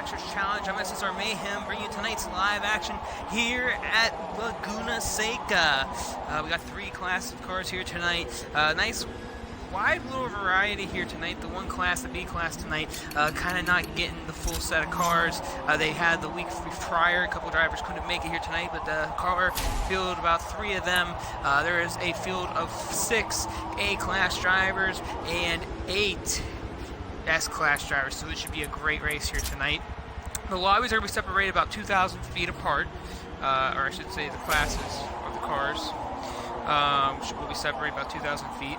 Manufacturers Challenge. I'm SSR Mayhem, bringing you tonight's live action here at Laguna Seca. We got 3 classes of cars here tonight. Nice wide little variety here tonight. The 1 class, the B class tonight, kind of not getting the full set of cars. They had the week prior, a couple drivers couldn't make it here tonight, but the car field, about 3 of them. There is a field of 6 A-class drivers and 8 S-class drivers, so it should be a great race here tonight. The lobbies are going to be separated about 2,000 feet apart, or I should say the classes of the cars will be separated about 2,000 feet.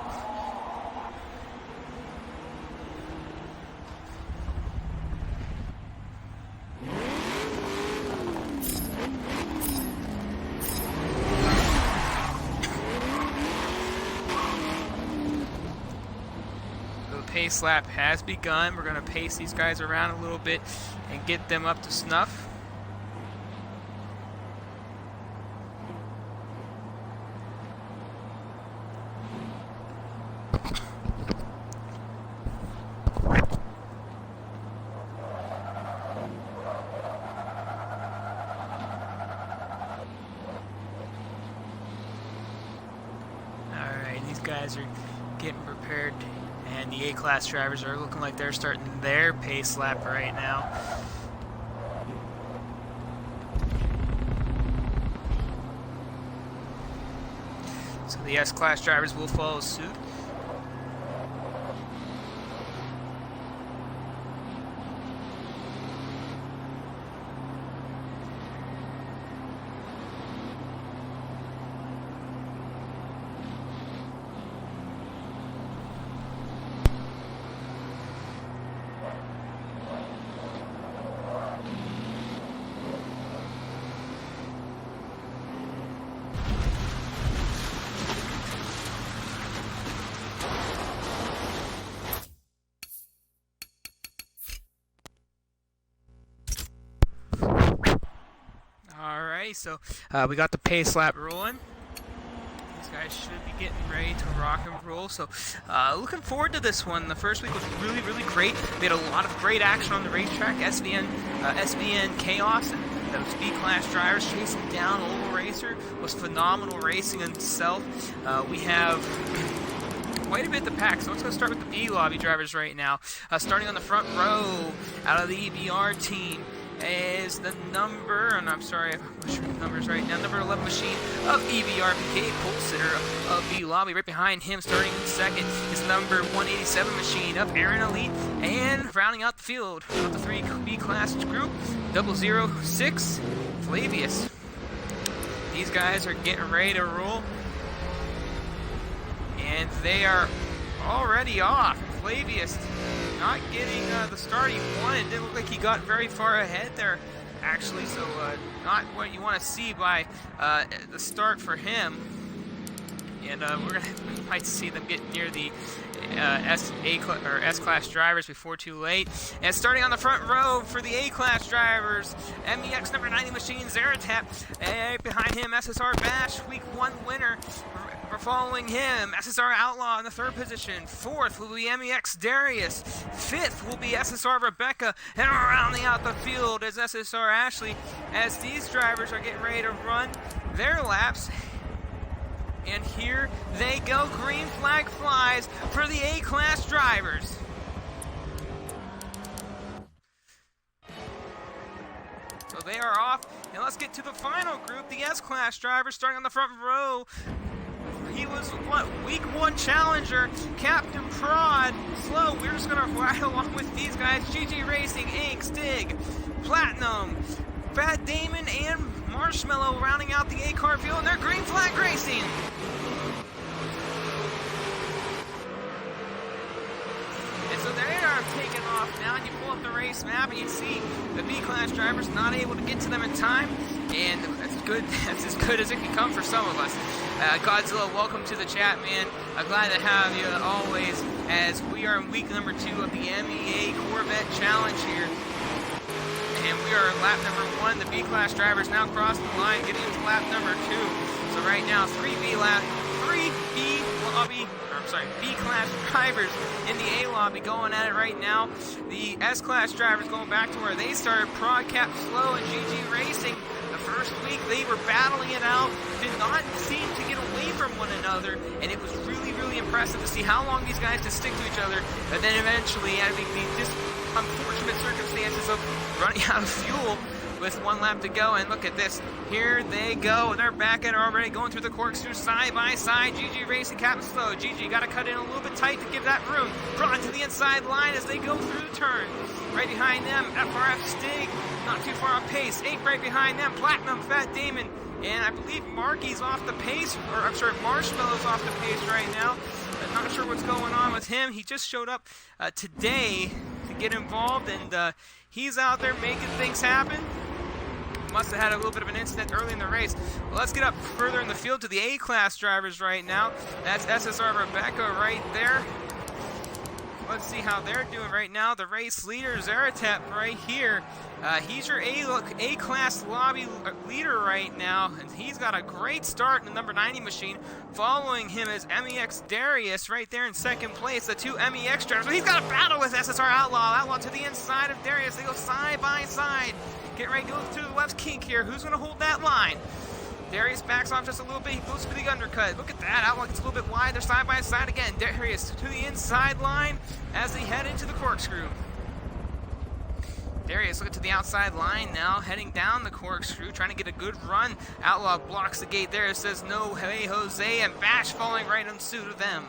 Pace lap has begun. We're going to pace these guys around a little bit and get them up to snuff. Alright, these guys are getting prepared. And the A-class drivers are looking like they're starting their pace lap right now. So the S-class drivers will follow suit. So we got the pace lap rolling. These guys should be getting ready to rock and roll. So looking forward to this one. The first week was really, really great. We had a lot of great action on the racetrack. SVN Chaos and those B-class drivers chasing down Oval Racer was phenomenal racing in itself. We have quite a bit to pack, so let's go start with the B lobby drivers right now. Starting on the front row, out of the EBR team, is the number, and I'm sorry if I'm butchering the numbers right now, number 11 machine of EBRPK, pole sitter of B Lobby. Right behind him, starting in second, is number 187 machine of Aaron Elite, and rounding out the field of the 3 B class group, 006 Flavius. These guys are getting ready to roll, and they are already off. Flavius not getting the start he wanted. It didn't look like he got very far ahead there, actually, so not what you want to see by the start for him. And we might see them get near the S-class drivers before too late. And starting on the front row for the A-class drivers, MEX number 90 machine Zeratap. And behind him, SSR Bash, week 1 winner. We're following him, SSR Outlaw in the 3rd position. 4th will be MEX Darius. 5th will be SSR Rebecca. And rounding out the field is SSR Ashley, as these drivers are getting ready to run their laps. And here they go. Green flag flies for the A-class drivers. So they are off. And let's get to the final group, the S-class drivers, starting on the front row. He was, week 1 challenger, Captain Prod. Slow, we're just going to ride along with these guys. GG Racing, Inc., Stig, Platinum, Fat Damon, and Marshmallow rounding out the A-car field, and they're green flag racing. And so they are taking off now, and you pull up the race map, and you see the B-class drivers not able to get to them in time, and that's good. That's as good as it can come for some of us. Godzilla, welcome to the chat, man. I'm glad to have you always, as we are in week number 2 of the MEA Corvette Challenge here. And we are in lap number 1. The B-class drivers now crossing the line, getting into lap number 2. So right now, 3B lobby, or I'm sorry, B-class drivers in the A lobby going at it right now. The S-class drivers going back to where they started. Prod, Cap, Slow, and GG Racing. The first week they were battling it out, did not seem to get away from one another, and it was really, really impressive to see how long these guys could stick to each other. But then eventually, I think the unfortunate circumstances of running out of fuel with 1 lap to go, and look at this. Here they go. They're back at it already, going through the corkscrew side by side. GG Racing, Captain Slow. GG got to cut in a little bit tight to give that room. Brought to the inside line as they go through the turn. Right behind them, FRF Stig, not too far on pace. 8 right behind them, Platinum, Fat Damon, and I believe Marky's off the pace, or I'm sorry, Marshmallow's off the pace right now. I'm not sure what's going on with him. He just showed up today to get involved, and he's out there making things happen. Must have had a little bit of an incident early in the race. Well, let's get up further in the field to the A-class drivers right now. That's SSR Rebecca right there. Let's see how they're doing right now. The race leader, Zaratep, right here. He's your A-class lobby leader right now, and he's got a great start in the number 90 machine. Following him is MEX Darius right there in second place. The 2 MEX drivers. But he's got a battle with SSR Outlaw. Outlaw to the inside of Darius. They go side by side. Get ready to go to the left kink here. Who's going to hold that line? Darius backs off just a little bit. He goes for the undercut. Look at that. Outlaw gets a little bit wide. They're side by side again. Darius to the inside line as they head into the corkscrew. Darius looking to the outside line now, heading down the corkscrew, trying to get a good run. Outlaw blocks the gate there. It says no, hey, Jose, and Bash falling right in suit of them.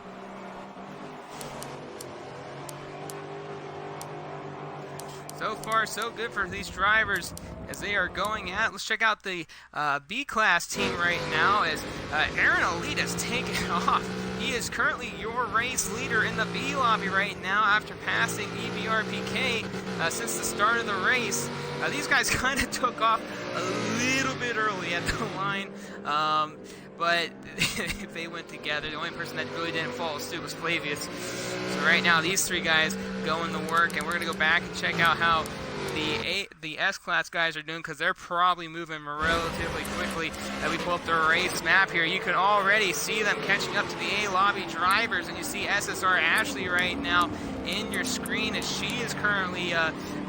So far, so good for these drivers as they are going at. Let's check out the B-class team right now as Aaron Elite has taken off. He is currently your race leader in the B lobby right now after passing EBRPK since the start of the race. These guys kind of took off a little bit early at the line, but they went together. The only person that really didn't follow suit was Flavius. So right now, these 3 guys going to work, and we're going to go back and check out how the S-Class guys are doing, because they're probably moving relatively quickly. As we pull up the race map here, you can already see them catching up to the A-Lobby drivers, and you see SSR Ashley right now in your screen as she is currently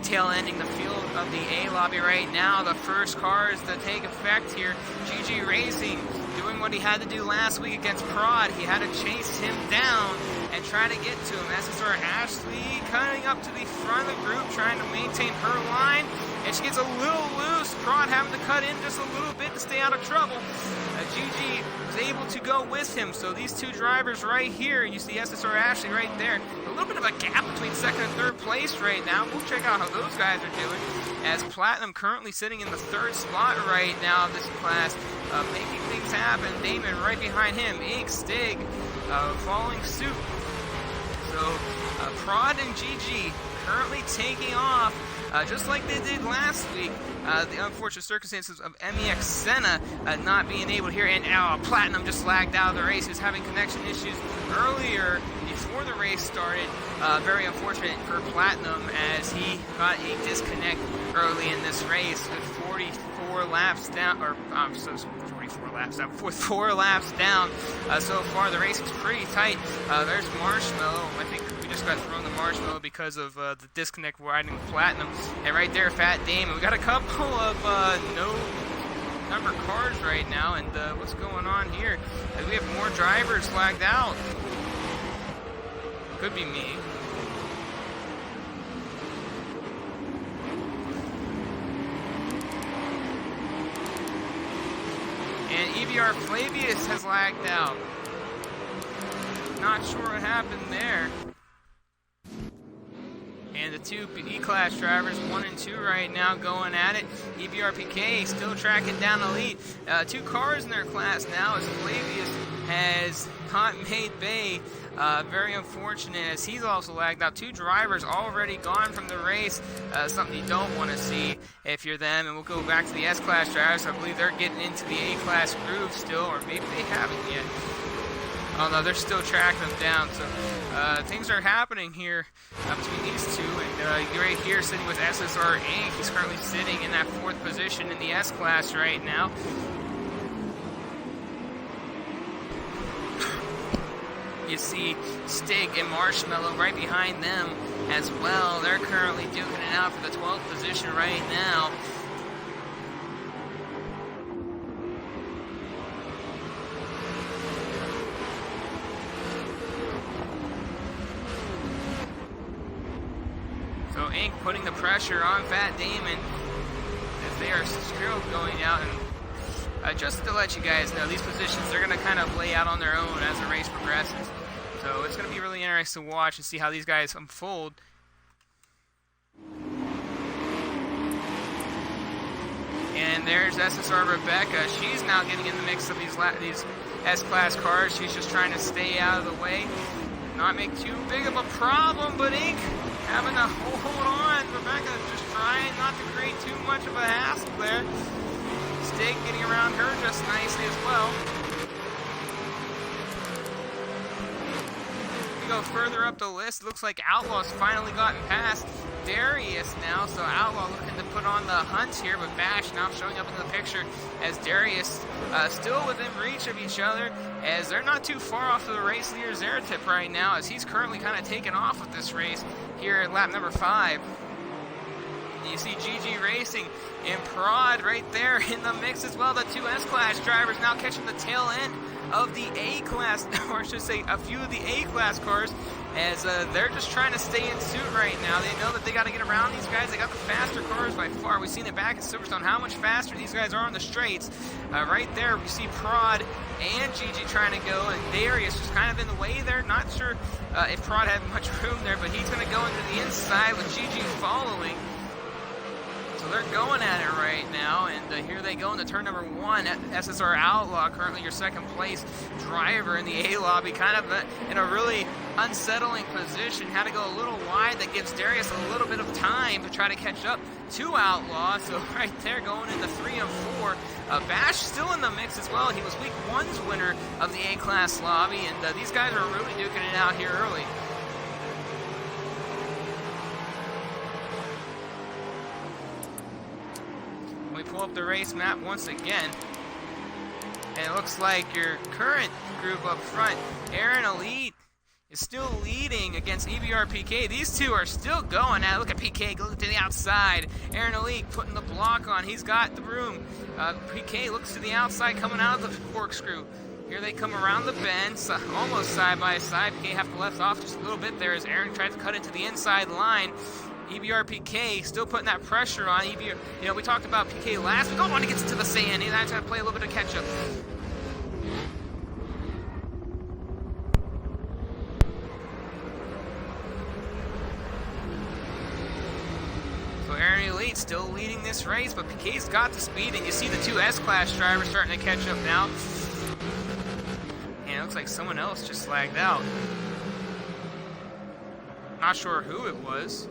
tail-ending the field of the A-Lobby right now. The first cars to take effect here. GG Racing doing what he had to do last week against Prod. He had to chase him down and try to get to him. SSR Ashley cutting up to the front of the group, trying to maintain her line, and she gets a little loose. Prod having to cut in just a little bit to stay out of trouble. GG was able to go with him. So these 2 drivers right here, you see SSR Ashley right there. A little bit of a gap between 2nd and 3rd place right now. We'll check out how those guys are doing. As Platinum currently sitting in the 3rd spot right now of this class, making things happen. Damon right behind him. Ink Stig following suit. So Prod and GG currently taking off just like they did last week. The unfortunate circumstances of MEX Senna not being able to hear, and Platinum just lagged out of the race. He was having connection issues earlier before the race started. Very unfortunate for Platinum as he got a disconnect early in this race with 44 laps down, or 44 laps down, with 4 laps down. So far the race is pretty tight. There's Marshmallow. I think we just got thrown the Marshmallow because of the disconnect riding Platinum. And right there, Fat Dame. We got a couple of no number cars right now, and what's going on here? We have more drivers lagged out. Could be me. And EBR Flavius has lagged out. Not sure what happened there. And the 2 E-Class drivers, 1 and 2 right now, going at it. EBRPK still tracking down Elite. 2 cars in their class now as Flavius has not made Bay. Very unfortunate as he's also lagged out. 2 drivers already gone from the race. Something you don't want to see if you're them. And we'll go back to the S-Class drivers. I believe they're getting into the A-Class groove still, or maybe they haven't yet. Oh no, they're still tracking them down. So things are happening here between these 2. And right here sitting with SSR Inc. He's currently sitting in that 4th position in the S-Class right now. You see Stig and Marshmallow right behind them as well. They're currently duking it out for the 12th position right now. So Inc. putting the pressure on Fat Damon as they are still going out. And just to let you guys know, these positions, they're going to kind of lay out on their own as the race progresses. So it's going to be really interesting to watch and see how these guys unfold. And there's SSR Rebecca. She's now getting in the mix of these S-Class cars. She's just trying to stay out of the way, not make too big of a problem, but Inc. having to hold on. Rebecca just trying not to create too much of a hassle there. Stig getting around her just nicely as well. We go further up the list. Looks like Outlaw's finally gotten past Darius now. So Outlaw looking to put on the hunt here, but Bash now showing up in the picture as Darius still within reach of each other, as they're not too far off of the race leader Zeratip right now, as he's currently kind of taken off with this race here at lap number 5. You see GG Racing and Prod right there in the mix as well. The two S-Class drivers now catching the tail end of the A-Class, or I should say a few of the A-Class cars, as they're just trying to stay in suit right now. They know that they got to get around these guys. They got the faster cars by far. We've seen it back at Silverstone, how much faster these guys are on the straights. Right there, we see Prod and GG trying to go, and Darius just kind of in the way there. Not sure if Prod had much room there, but he's going to go into the inside with GG following. So they're going at it right now, and here they go into turn number 1. SSR Outlaw, currently your second place driver in the A lobby, kind of in a really unsettling position. Had to go a little wide. That gives Darius a little bit of time to try to catch up to Outlaw. So right there going into 3 and 4. Bash still in the mix as well. He was week 1's winner of the A-Class lobby, and these guys are really duking it out here early. We pull up the race map once again, and it looks like your current group up front, Aaron Elite, is still leading against EBR PK. These two are still going at it. Look at PK going to the outside. Aaron Elite putting the block on. He's got the room. PK looks to the outside coming out of the corkscrew. Here they come around the bend, so almost side by side. PK have to left off just a little bit there as Aaron tries to cut into the inside line. EBR PK still putting that pressure on. EBR, you know, we talked about PK last week. Oh, when he gets into the sand, he's trying to play a little bit of catch up. So Aaron Elite still leading this race, but PK's got the speed, and you see the two S-Class drivers starting to catch up now. And it looks like someone else just lagged out. Not sure who it was.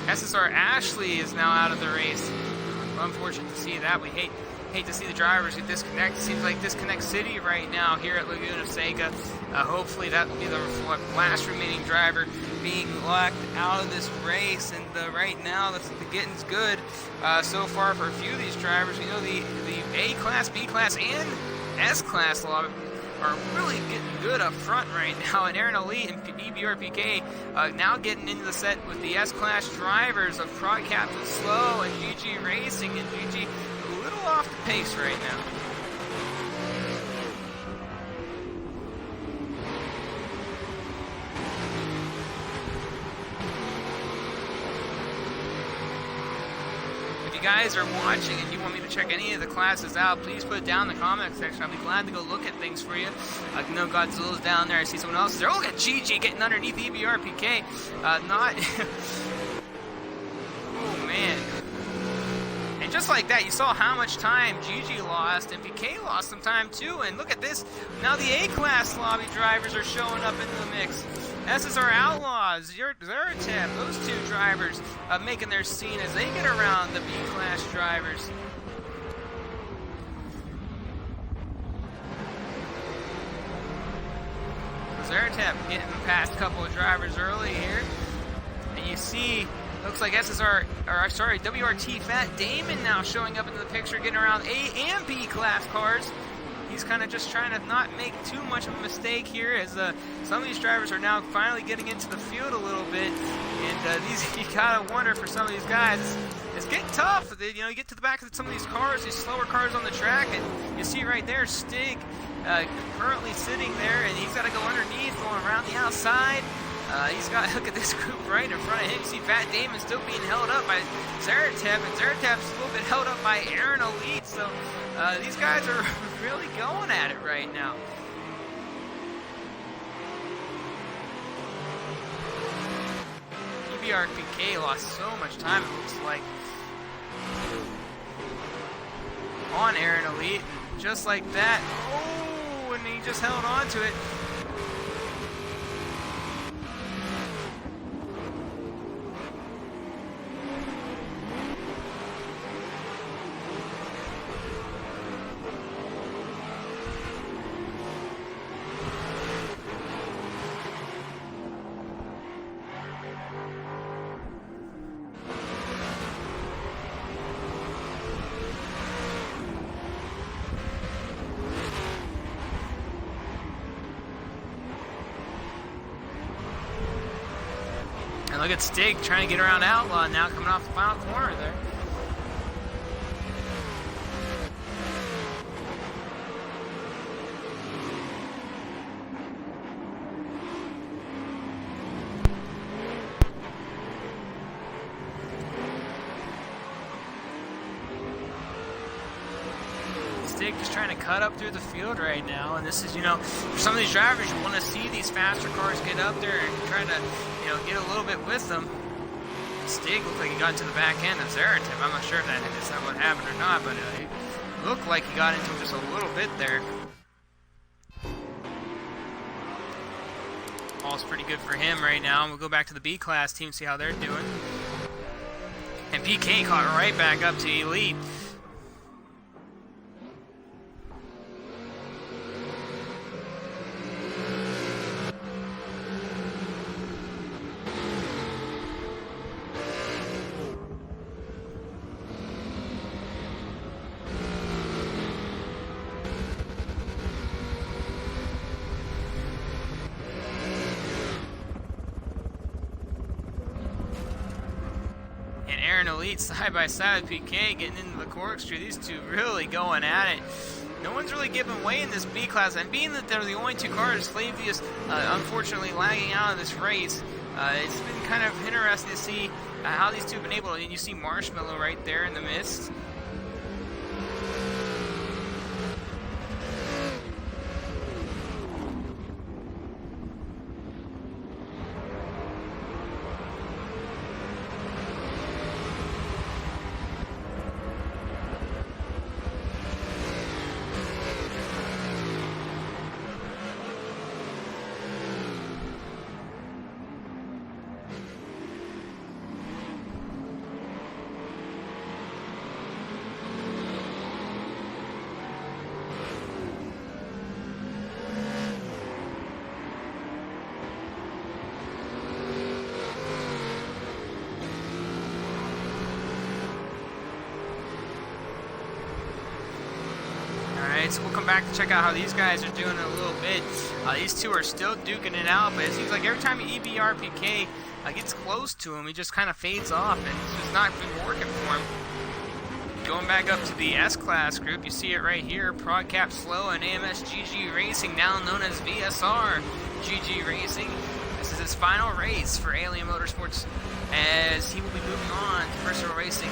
SSR Ashley is now out of the race. Unfortunate to see that. We hate to see the drivers get disconnect. It seems like disconnect city right now here at Laguna Seca. Hopefully that will be the last remaining driver being locked out of this race. And right now the getting's good so far for a few of these drivers. You know, the A-Class, B-Class, and S-Class are really getting good up front right now, and Aaron Elite and EBR PK now getting into the set with the S-Class drivers of Prod Captain Slow and GG Racing, and GG a little off the pace right now. If you guys are watching and you want me to check any of the classes out, please put it down in the comment section. I'll be glad to go look at things for you. I know Godzilla's down there. I see someone else there. Oh, look at GG getting underneath EBR PK. Not... oh, man. And just like that, you saw how much time GG lost, and PK lost some time too. And look at this. Now the A-Class lobby drivers are showing up into the mix. SSR Outlaws, Zeratip, those two drivers making their scene as they get around the B-Class drivers. So Zeratip getting past a couple of drivers early here. And you see, looks like WRT Fat Damon now showing up into the picture, getting around A and B class cars. he's kind of just trying to not make too much of a mistake here, as some of these drivers are now finally getting into the field a little bit, and you gotta wonder for some of these guys, it's getting tough. You know, you get to the back of some of these cars, these slower cars on the track, and you see right there Stig currently sitting there, and he's got to go underneath, going around the outside. He's got, look at this group right in front of him. You see Fat Damon still being held up by Zeratev, and Zeratev's a little bit held up by Aaron Elite, so these guys are really going at it right now. EBRPK lost so much time, it looks like, on Aaron Elite, and just like that, oh, and he just held on to it. And look at Stig trying to get around Outlaw now, coming off the final corner there. Stig just trying to cut up through the field right now, and this is, you know, for some of these drivers, you want to see these faster cars get up there and try to, you know, get a little bit with them. Stig looked like he got into the back end of Zeratev. I'm not sure if that is what happened or not, but it looked like he got into him just a little bit there. All's pretty good for him right now. We'll go back to the B class team, see how they're doing. And PK caught right back up to Elite. Aaron Elite side by side with PK getting into the corkscrew. These two really going at it. No one's really giving way in this B class, and being that they're the only two cars, Flavius unfortunately lagging out of this race, it's been kind of interesting to see how these two have been able to, and you see Marshmallow right there in the mist. So we'll come back to check out how these guys are doing in a little bit. These two are still duking it out, but it seems like every time EBRPK gets close to him, he just kind of fades off, and it's just not been working for him. Going back up to the S-Class group, you see it right here, ProdCap Slow and AMS GG Racing, now known as VSR GG Racing. This is his final race for Alien Motorsports, as he will be moving on to personal racing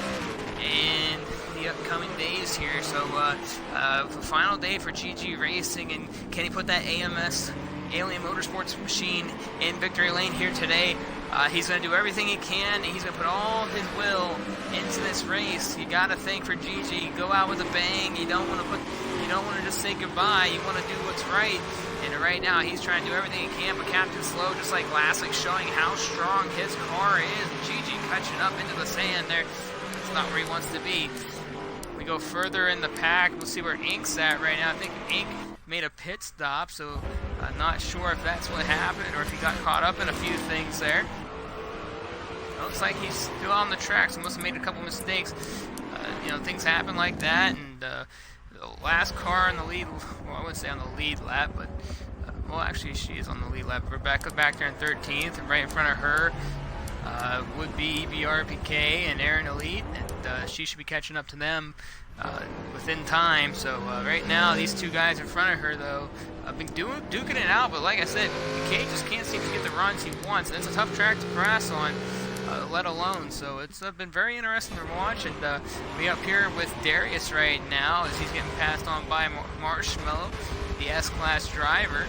in the upcoming days here. So the final day for GG Racing, and can he put that AMS Alien Motorsports machine in victory lane here today? He's going to do everything he can, and he's going to put all his will into this race. You got to think for GG, go out with a bang. You don't want to just say goodbye. You want to do what's right. And right now, he's trying to do everything he can, but Captain Slow, just like last week, showing how strong his car is. GG catching up into the sand there. It's not where he wants to be. We go further in the pack. We'll see where Ink's at right now. I think Ink made a pit stop, so I'm not sure if that's what happened or if he got caught up in a few things there. Looks like he's still on the track, so must have made a couple mistakes. You know, things happen like that, and the last car on the lead, well, I wouldn't say on the lead lap, but, well, actually, she is on the lead lap. Rebecca back there in 13th, and right in front of her would be EBRPK and Aaron Elite, and she should be catching up to them within time. So right now, these two guys in front of her, though, have been duking it out, but like I said, PK just can't seem to get the runs he wants, and it's a tough track to pass on. Let alone. So it's been very interesting to watch, and we up here with Darius right now as he's getting passed on by Marshmallow, the S-Class driver.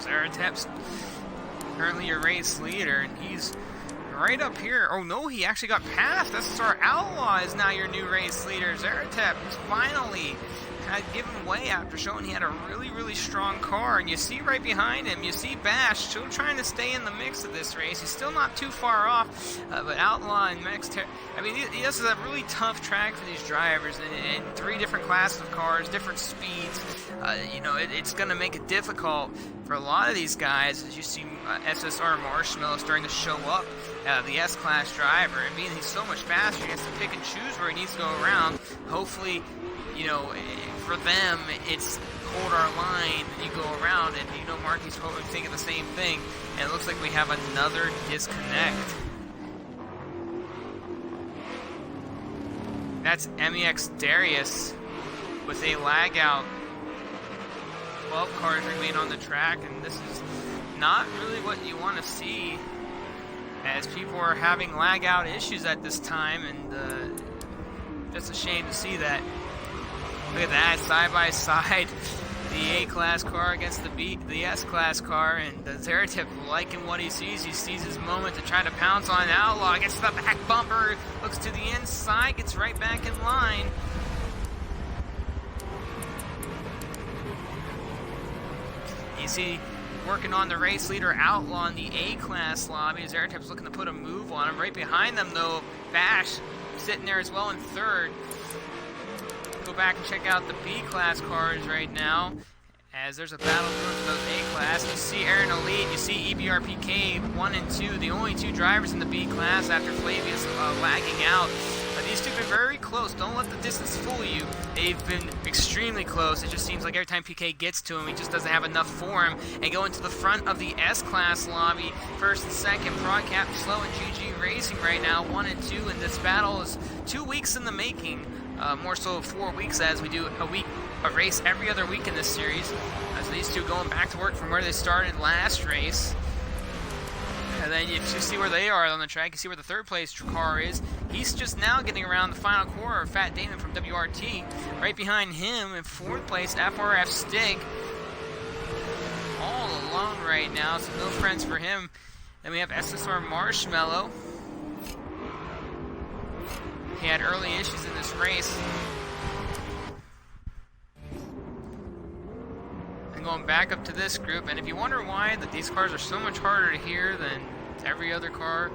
Zeratep's currently your race leader, and he's right up here. Oh no, he actually got passed. SSR Outlaw is now your new race leader. Zeratep finally had given way after showing he had a really strong car, and you see right behind him, you see Bash still trying to stay in the mix of this race. He's still not too far off, but Outlaw and Max, I mean, this is a really tough track for these drivers, and 3 different classes of cars, different speeds. You know, it's going to make it difficult for a lot of these guys, as you see SSR Marshmallow starting to show up, the S-Class driver, and being he's so much faster, he has to pick and choose where he needs to go around. Hopefully, you know, for them, it's hold our line, and you go around, and you know, Marky's probably thinking the same thing, and it looks like we have another disconnect. That's MEX Darius with a lag out. 12 cars remain on the track, and this is not really what you want to see, as people are having lag out issues at this time, and just a shame to see that. Look at that, side by side, the A-Class car against the S-Class car, and Zeratep liking what he sees. He sees his moment to try to pounce on Outlaw, gets to the back bumper, looks to the inside, gets right back in line. You see, working on the race leader Outlaw in the A-Class lobby. Zeratep's looking to put a move on him. Right behind them, though, Bash sitting there as well in third. Go back and check out the B-Class cars right now, as there's a battle going for those A-Class. You see Aaron Elite, you see EBRPK 1 and 2, the only 2 drivers in the B-Class after Flavius lagging out. These two have been very close. Don't let the distance fool you. They've been extremely close. It just seems like every time PK gets to him, he just doesn't have enough for him. And going to the front of the S-Class lobby, first and second, Broadcap, Slow, and GG Racing right now, 1 and 2. And this battle is 2 weeks in the making. More so 4 weeks, as we do a race every other week in this series. So these two going back to work from where they started last race. And then you see where they are on the track. You see where the third place car is. He's just now getting around the final corner, Fat Damon from WRT. Right behind him in 4th place, FRF Stig. All alone right now, so no friends for him. Then we have SSR Marshmallow. He had early issues in this race. And going back up to this group, and if you wonder why that these cars are so much harder to hear than every other car,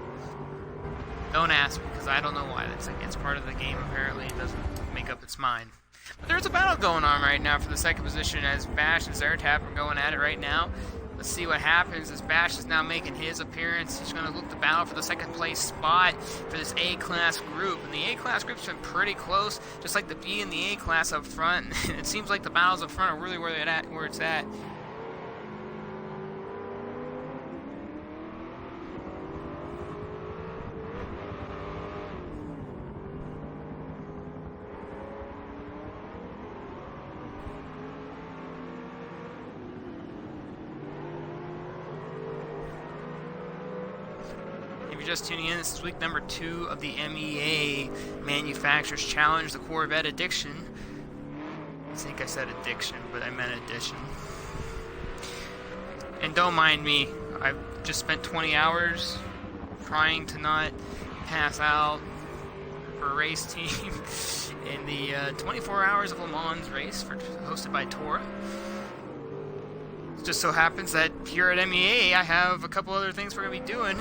don't ask, because I don't know why. It's part of the game, apparently. It doesn't make up its mind. But there's a battle going on right now for the second position, as Bash and Zeratep are going at it right now. Let's see what happens as Bash is now making his appearance. He's going to look to battle for the second place spot for this A-Class group. And the A-Class group's been pretty close, just like the B and the A-Class up front. It seems like the battles up front are really where it's at. Just tuning in, this is week number 2 of the MEA Manufacturers Challenge, the Corvette Addiction. I think I said addiction, but I meant addition. And don't mind me, I've just spent 20 hours trying to not pass out for a race team in the 24 Hours of Le Mans race hosted by Tora. It just so happens that here at MEA I have a couple other things we're going to be doing.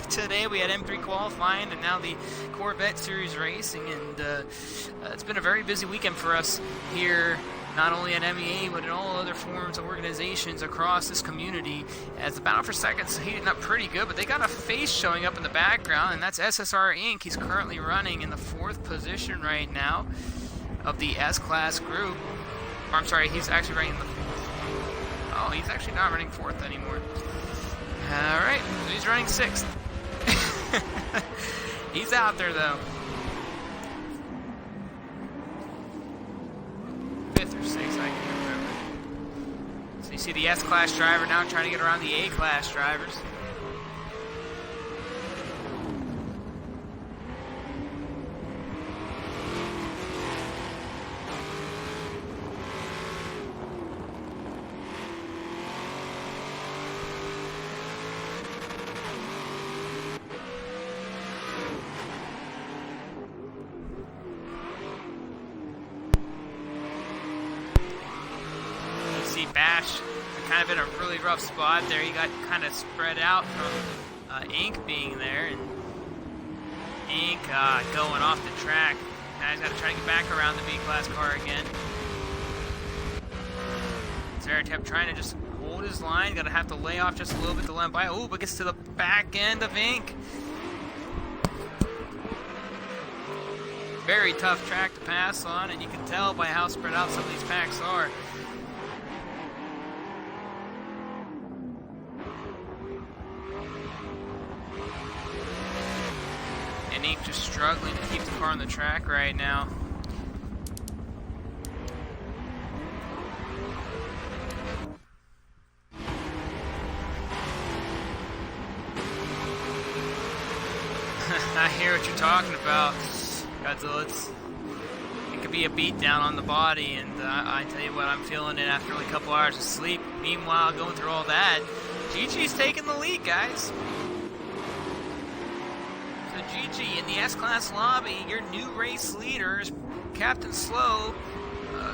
Today we had M3 qualifying and now the Corvette Series racing, and it's been a very busy weekend for us here, not only at MEA, but in all other forms of organizations across this community, as the battle for seconds heating up pretty good, but they got a face showing up in the background, and that's SSR Inc. He's currently running in the 4th position right now of the S-Class group. Or, I'm sorry, he's actually running in the 4th. Oh, he's actually not running 4th anymore. Alright, so he's running 6th. He's out there, though. 5th or 6th, I can't remember. So you see the S-Class driver now trying to get around the A-Class drivers. Bash kind of in a really rough spot there. He got kind of spread out from Ink being there, and Ink going off the track. Now he's got to try to get back around the B-Class car again. Zaratep trying to just hold his line. Got to have to lay off just a little bit to let him by. Oh, but gets to the back end of Ink. Very tough track to pass on, and you can tell by how spread out some of these packs are. Ink just struggling to keep the car on the track right now. I hear what you're talking about, Godzilla. It could be a beatdown on the body, and I tell you what, I'm feeling it after only a couple hours of sleep. Meanwhile, going through all that, GG's taking the lead, guys. GG in the S-Class lobby, your new race leaders, Captain Slow,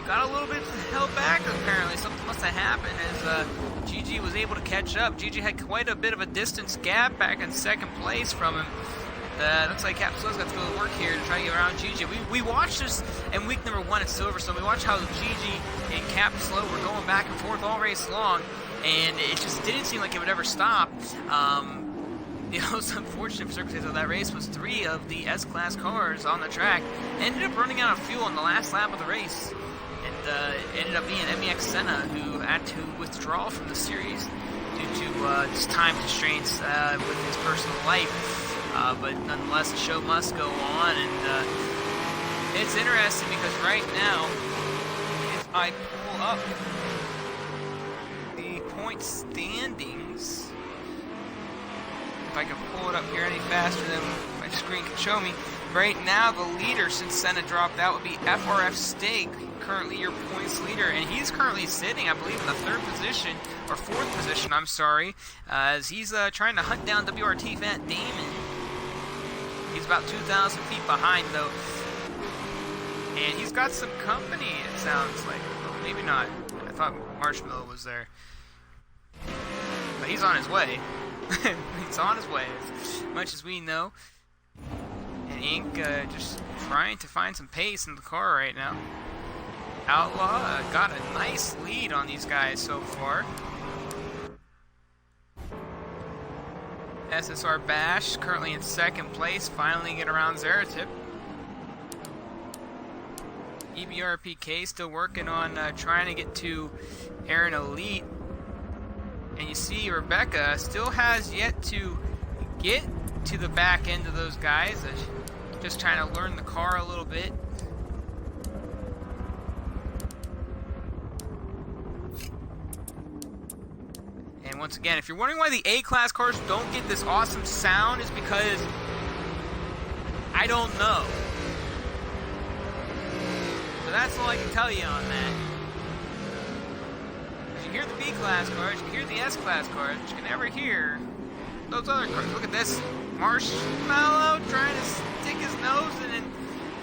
got a little bit held back apparently. Something must have happened as GG was able to catch up. GG had quite a bit of a distance gap back in 2nd place from him. Looks like Captain Slow's got to go to work here to try to get around GG. We watched this in week number 1 at Silverstone. We watched how GG and Captain Slow were going back and forth all race long, and it just didn't seem like it would ever stop. The most unfortunate circumstance of that race was 3 of the S-Class cars on the track ended up running out of fuel on the last lap of the race, and ended up being MEX Senna, who had to withdraw from the series due to just time constraints with his personal life. But nonetheless, the show must go on, and it's interesting because right now, if I pull up the point standings, if I can pull it up here any faster than my screen can show me. Right now, the leader, since Senna dropped out, would be FRF Steak, currently your points leader, and he's currently sitting, I believe, in the 3rd position, or 4th position, I'm sorry, as he's trying to hunt down WRT Fat Damon. He's about 2,000 feet behind, though, and he's got some company, it sounds like. Well, maybe not. I thought Marshmallow was there. But he's on his way. He's on his way, as much as we know. And Ink just trying to find some pace in the car right now. Outlaw got a nice lead on these guys so far. SSR Bash currently in 2nd place, finally get around Zaratip. EBRPK still working on trying to get to Aaron Elite. And you see Rebecca still has yet to get to the back end of those guys. Just trying to learn the car a little bit. And once again, if you're wondering why the A-Class cars don't get this awesome sound, it's because I don't know. So that's all I can tell you on that. You hear the B-class cars, you hear the S-class cars, but you can never hear those other cars. Look at this. Marshmallow trying to stick his nose in, and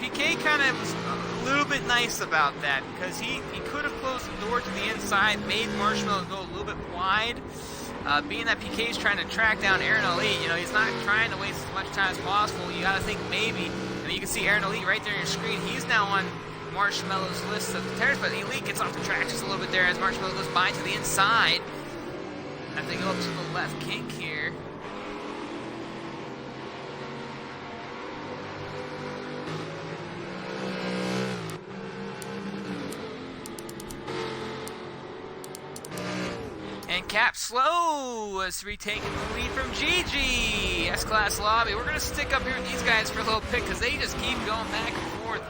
PK kind of was a little bit nice about that, because he could have closed the door to the inside, made Marshmallow go a little bit wide. Being that PK is trying to track down Aaron Elite, you know, he's not trying to waste as much time as possible. You got to think maybe, I mean, you can see Aaron Elite right there on your screen. He's now on Marshmallow's list of terrorists, but Elite gets off the track just a little bit there as Marshmallow goes by to the inside. As they go up to the left kink here. And Cap Slow is retaking the lead from GG. S-Class Lobby. We're going to stick up here with these guys for a little bit because they just keep going back and forth.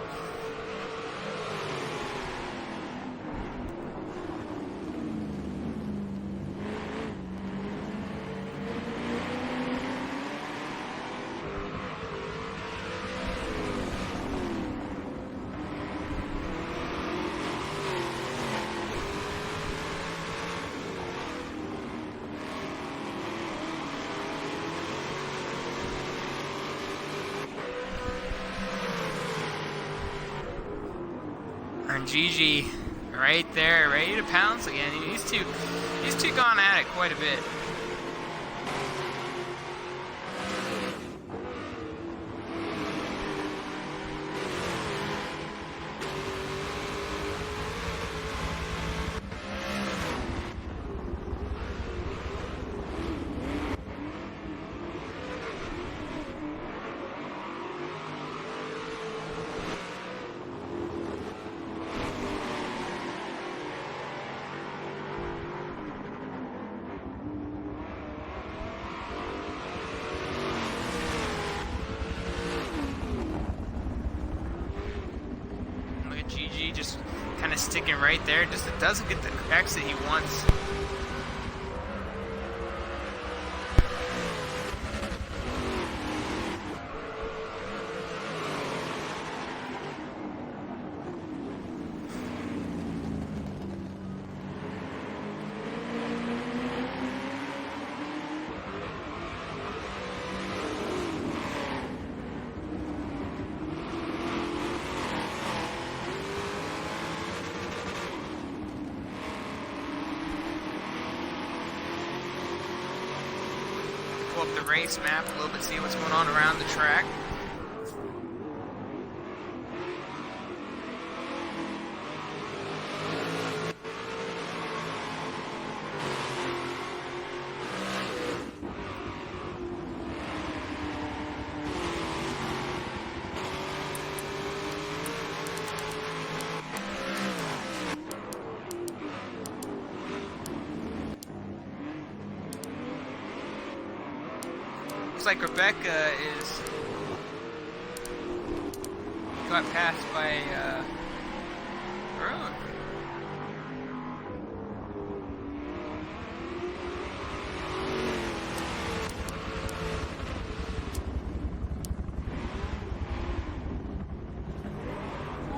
And GG right there, ready to pounce again. These two gone at it quite a bit. GG just kind of sticking right there, just it doesn't get the exit he wants. Up the race map a little bit, see what's going on around the track. Looks like Rebecca got passed by Road.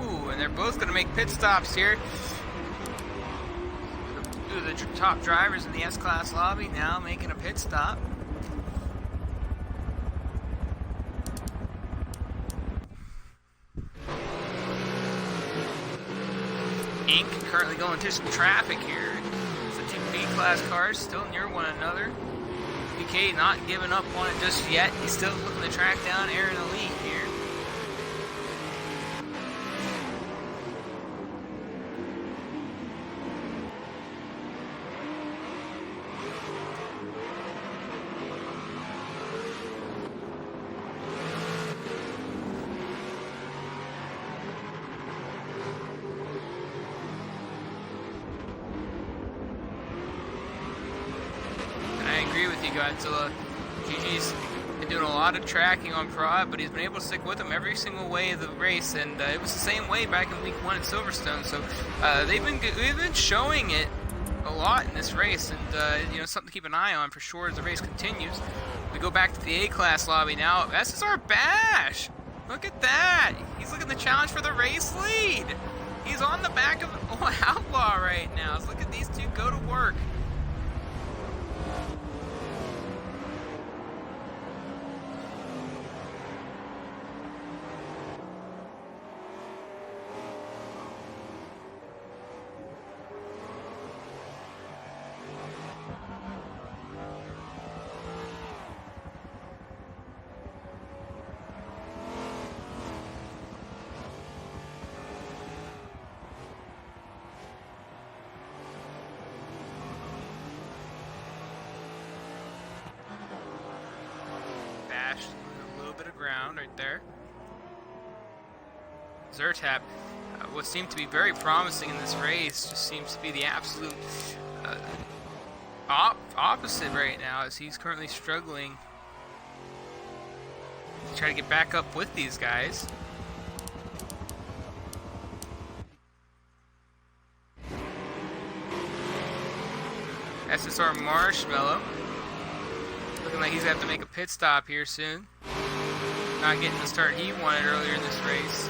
Ooh, and they're both going to make pit stops here. Ooh, the top drivers in the S-Class lobby now making a pit stop. Inc. currently going into some traffic here. So two B-class cars still near one another. PK not giving up on it just yet. He's still looking to track down Aaron Elite here. I agree with you, Godzilla. GG's been doing a lot of tracking on Prod, but he's been able to stick with him every single way of the race, and it was the same way back in week 1 at Silverstone. So they've been showing it a lot in this race, and you know, something to keep an eye on for sure as the race continues. We go back to the A-Class lobby now. SSR Bash, look at that! He's looking to challenge for the race lead. He's on the back of Outlaw right now. So look at these two go to work. A little bit of ground right there. Zertab, what seemed to be very promising in this race, just seems to be the absolute opposite right now, as he's currently struggling to try to get back up with these guys. SSR Marshmallow looking like he's going to have to make a pit stop here soon. Not getting the start he wanted earlier in this race.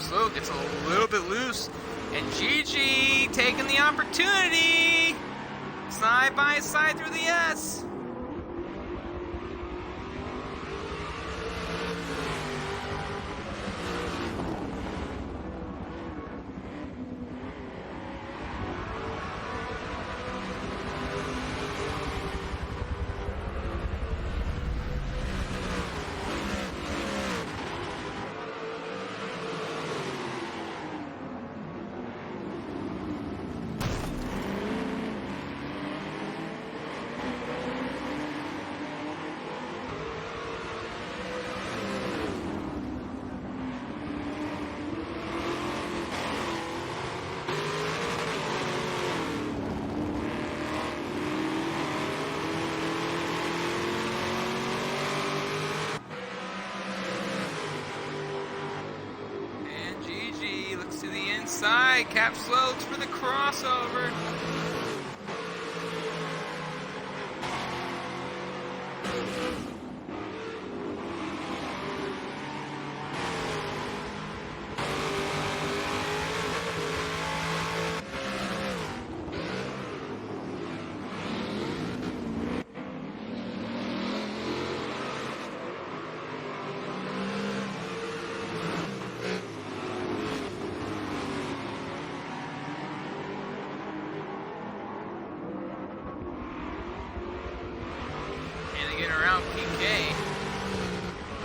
Slow gets a little bit loose, and GG taking the opportunity, side by side through the S. To the inside, Caps loads for the crossover. Getting around PK,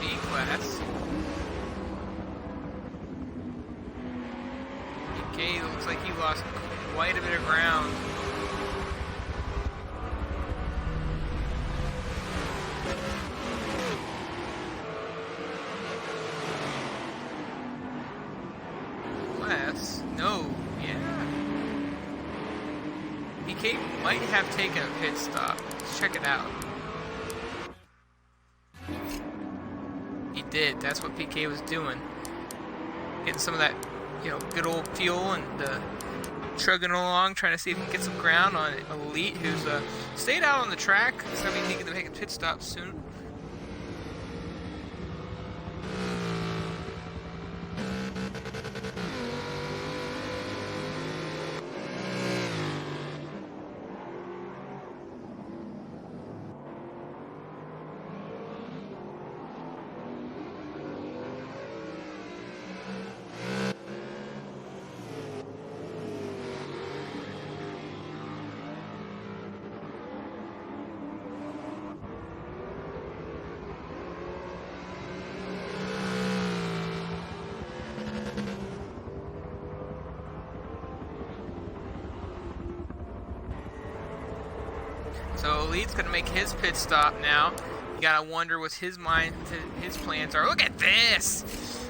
B-Class. PK looks like he lost quite a bit of ground. Class? No, yeah. PK might have taken a pit stop. Let's check it out. He did. That's what PK was doing. Getting some of that, good old fuel and chugging along, trying to see if we can get some ground on Elite, who's stayed out on the track. He's going to be needing to make a pit stop soon. So Elite's gonna make his pit stop now. You gotta wonder what his plans are. Look at this!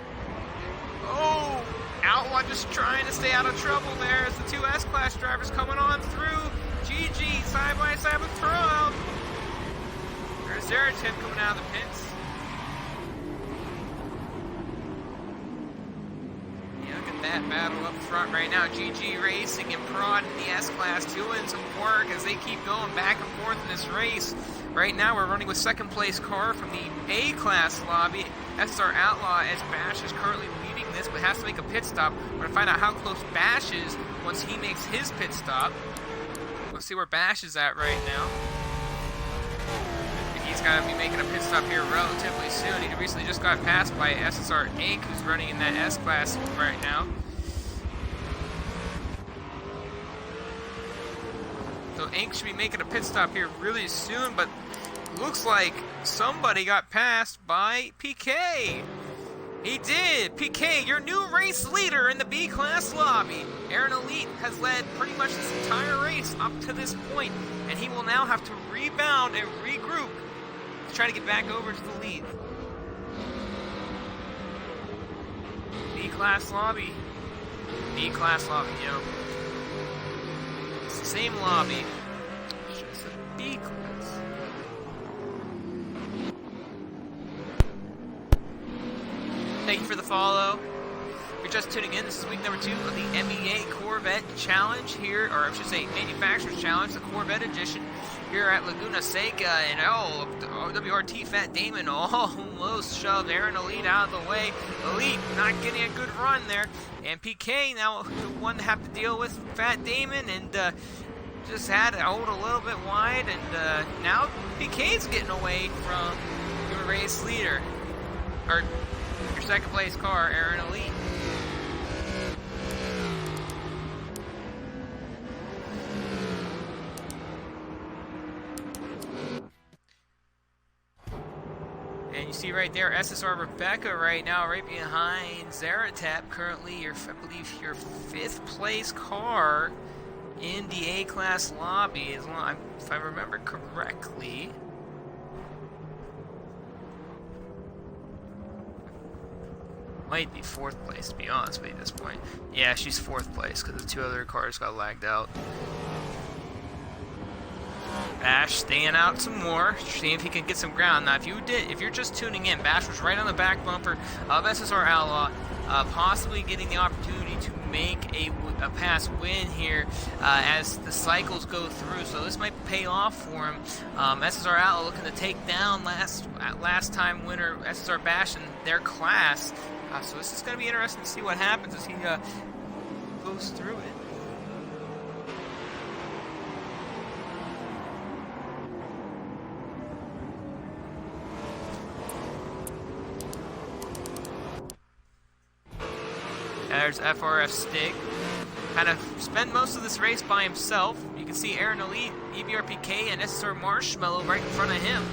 Oh! Outlaw just trying to stay out of trouble there as the two S-Class drivers coming on through. GG side by side with Prod. There's Zeratip coming out of the pits. Yeah, look at that battle up front right now. GG Racing and Prod in the S-Class doing some work as they keep going back and forth in this race. Right now we're running with second place car from the A-Class lobby. SSR Outlaw as Bash is currently leading this, but has to make a pit stop. We're going to find out how close Bash is once he makes his pit stop. Let's see where Bash is at right now. And he's got to be making a pit stop here relatively soon. He recently just got passed by SSR Inc., who's running in that S-Class right now. So Inc. should be making a pit stop here really soon, but looks like somebody got passed by PK. He did! PK, your new race leader in the B-Class lobby. Aaron Elite has led pretty much this entire race up to this point, and he will now have to rebound and regroup to try to get back over to the lead. B-Class lobby. B-Class lobby, yo. It's the same lobby. It's just a B-Class. Thank you for the follow. If you're just tuning in, this is week number 2 of the MEA Corvette Challenge here, or I should say Manufacturers Challenge, the Corvette Edition, here at Laguna Seca. And WRT Fat Damon almost shoved Aaron Elite out of the way. Elite not getting a good run there. And PK now the one to have to deal with Fat Damon, and just had to hold a little bit wide. And now PK's getting away from your race leader. Or your second place car, Aaron Elite. And you see right there, SSR Rebecca right now, right behind Zeratap, currently your, I believe, your 5th place car in the A-Class lobby, as long, if I remember correctly. Might be 4th place, to be honest with you at this point. Yeah, she's 4th place because the 2 other cars got lagged out. Bash staying out some more, seeing if he can get some ground. Now, if you're just tuning in, Bash was right on the back bumper of SSR Outlaw, possibly getting the opportunity to make a pass win here as the cycles go through. So this might pay off for him. SSR Outlaw looking to take down last time winner SSR Bash in their class. So this is going to be interesting to see what happens as he goes through it. There's FRF Stig. Kind of spent most of this race by himself. You can see Aaron Elite, EBRPK, and SSR Marshmallow right in front of him.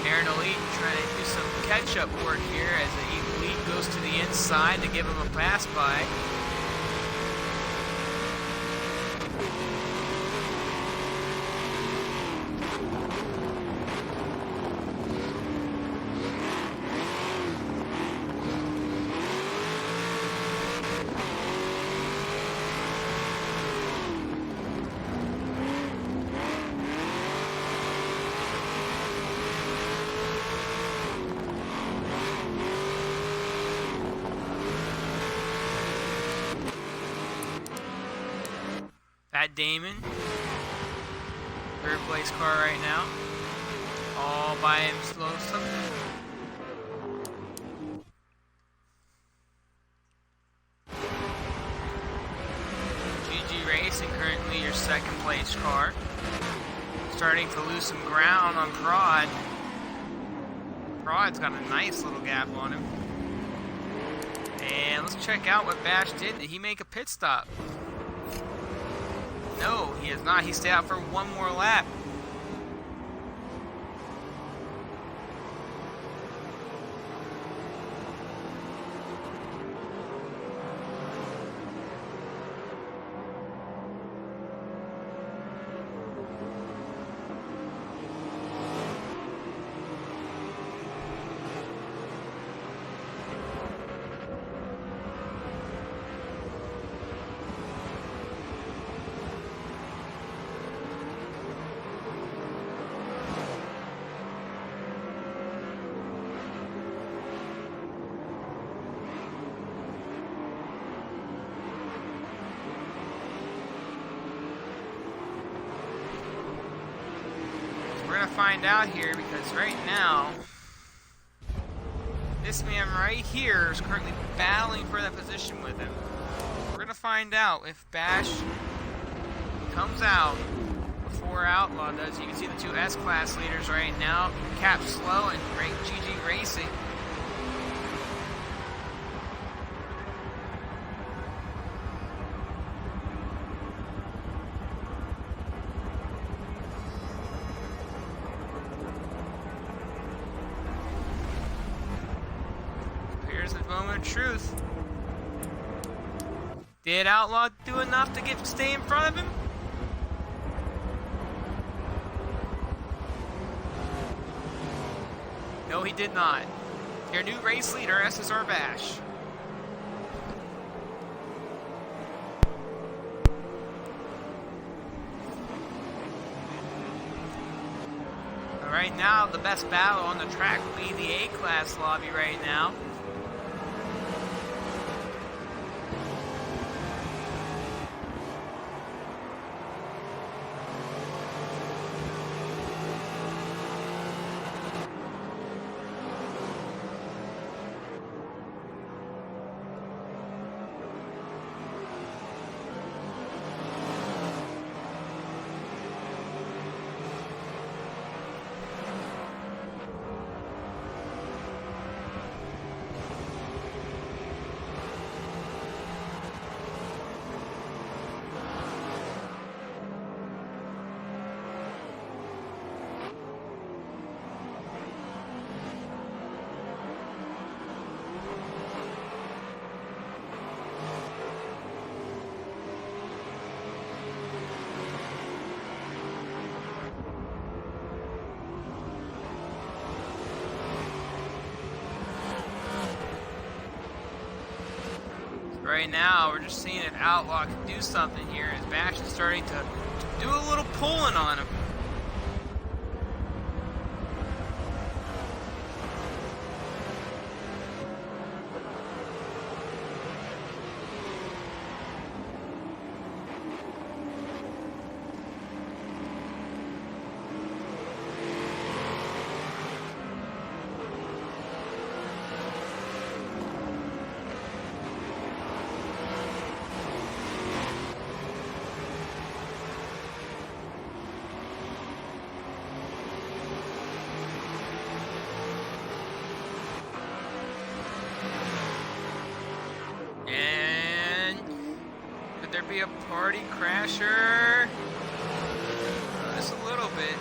Aaron Elite trying to do some catch-up work here as the Elite goes to the inside to give him a pass by. Fat Damon, 3rd place car right now, all by himself. GG Racing currently your 2nd place car, starting to lose some ground on Prod. Prod's got a nice little gap on him. And let's check out what Bash did. Did he make a pit stop? No, he has not. He stayed out for one more lap. find out here, because right now, this man right here is currently battling for that position with him. We're going to find out if Bash comes out before Outlaw does. You can see the two S-Class leaders right now, Cap Slow and GG Racing. Here's the moment of truth. Did Outlaw do enough to stay in front of him? No, he did not. Your new race leader, SSR Bash. Right now, the best battle on the track will be the A-Class lobby right now. Right now, we're just seeing if Outlaw can do something here as Bash is starting to do a little pulling on him. Could there be a party crasher? Just a little bit.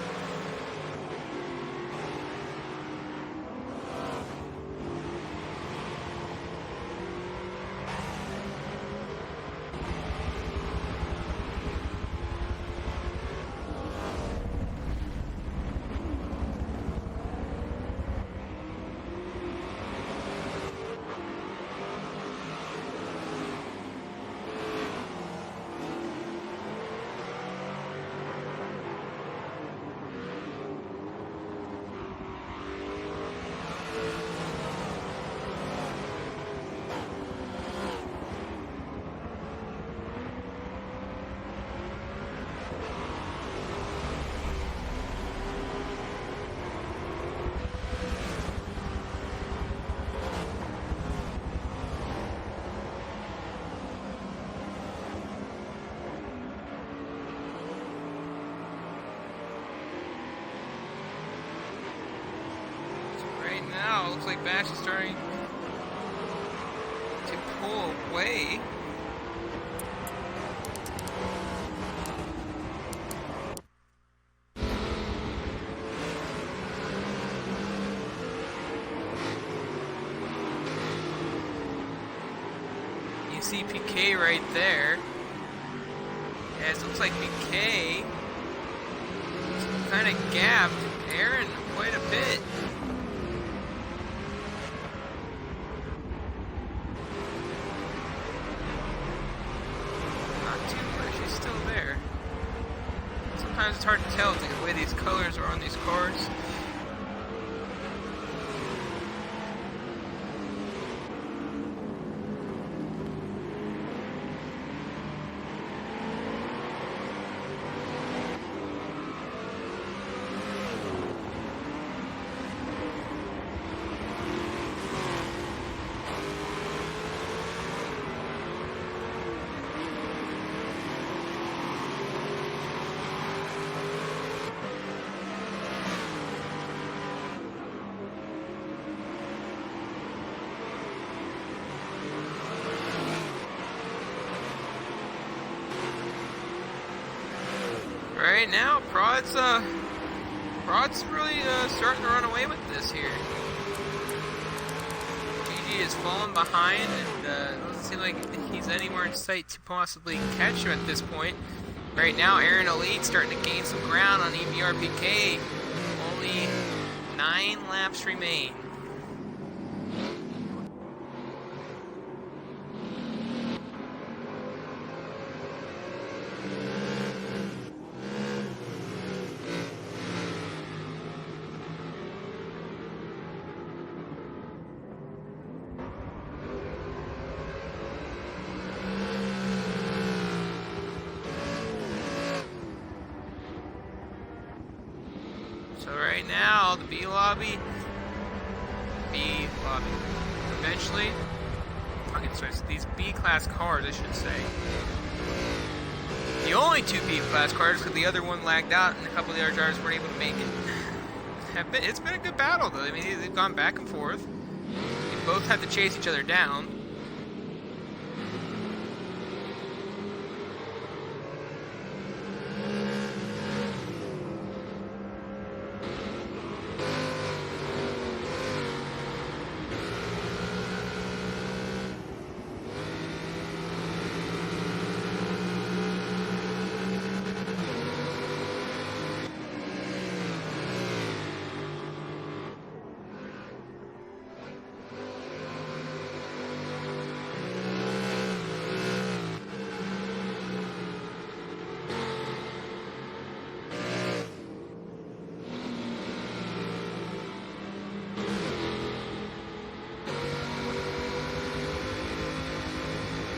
Now it looks like Bash is starting to pull away. You see PK right there. Yes, it looks like PK kind of gapped Aaron quite a bit. Sometimes it's hard to tell the way these colors are on these cars. right now, Prod's really starting to run away with this here. GG is falling behind, and doesn't seem like he's anywhere in sight to possibly catch him at this point. Right now, Aaron Elite starting to gain some ground on EBRPK. Only 9 laps remain. So right now, the B lobby, eventually, okay, sorry, so these B-class cars, I should say. The only 2 B-class cars, because the other one lagged out and a couple of the other drivers weren't able to make it. It's been a good battle, though. I mean, they've gone back and forth. They both had to chase each other down.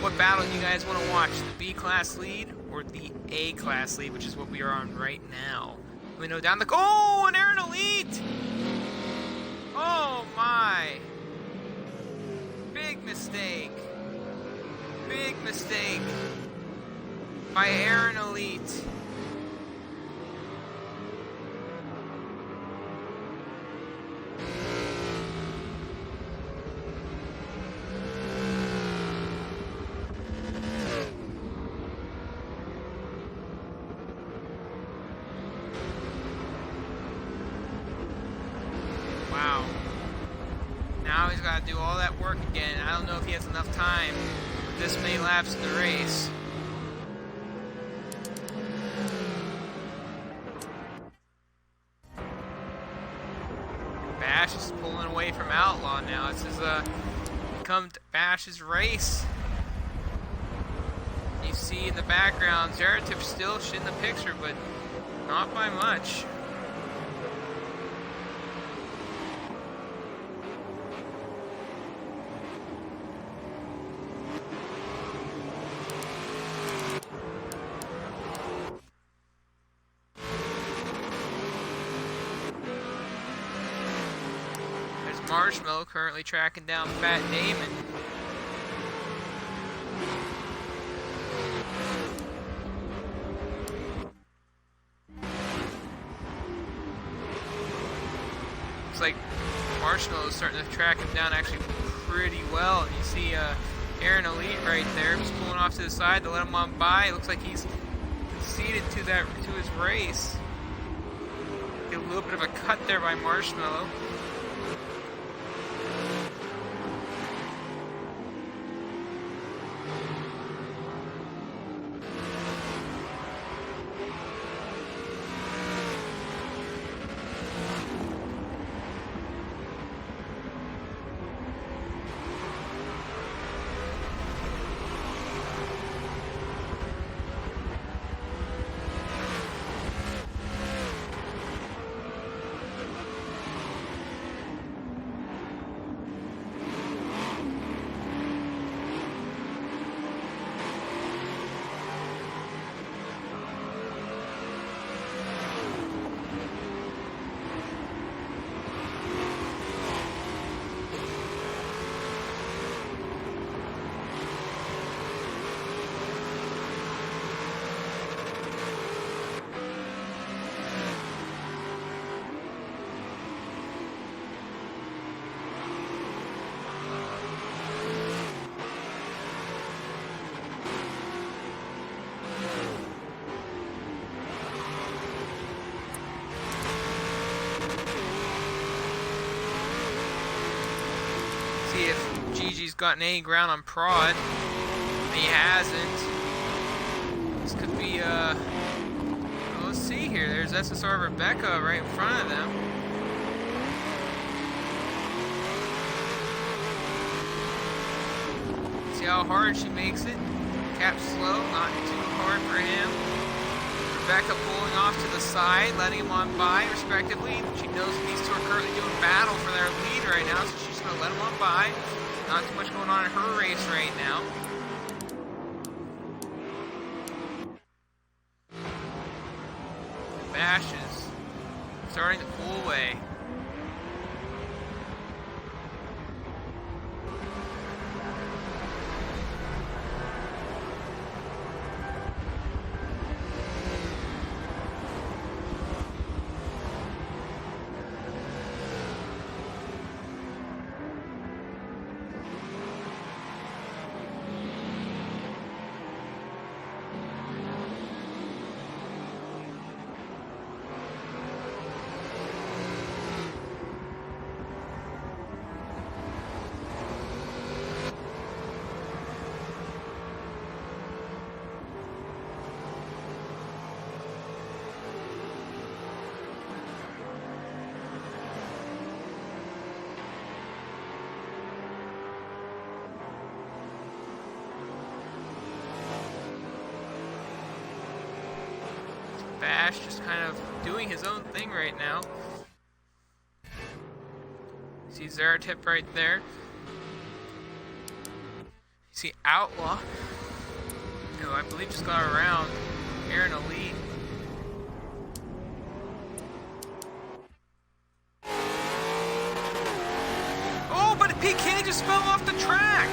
What battle do you guys want to watch? The B-class lead or the A-class lead, which is what we are on right now? Let me know down the... Oh, an Aaron Elite! Oh my! Big mistake. Big mistake by Aaron Elite. Wow. Now he's got to do all that work again. I don't know if he has enough time with this many laps in the race. Bash is pulling away from Outlaw now. This has become Bash's race. You see in the background, Zeratif still in the picture, but not by much. Marshmallow currently tracking down Fat Damon. Looks like Marshmallow is starting to track him down actually pretty well. You see Aaron Elite right there, just pulling off to the side to let him on by. It looks like he's conceded to his race. Get a little bit of a cut there by Marshmallow. See if Gigi's gotten any ground on Prod. He hasn't. This could be, well, let's see here. There's SSR Rebecca right in front of them. See how hard she makes it. Cap slow, not too hard for him. Rebecca pulling off to the side, letting him on by, respectively. She knows that these two are currently doing battle for their lead right now, so she's going to let him on by. Not too much going on in her race right now. Bash is starting to pull away. Bash just kind of doing his own thing right now. See Zaratip right there. You see Outlaw, who I believe just got around here in a lead. Oh, but PK just fell off the track.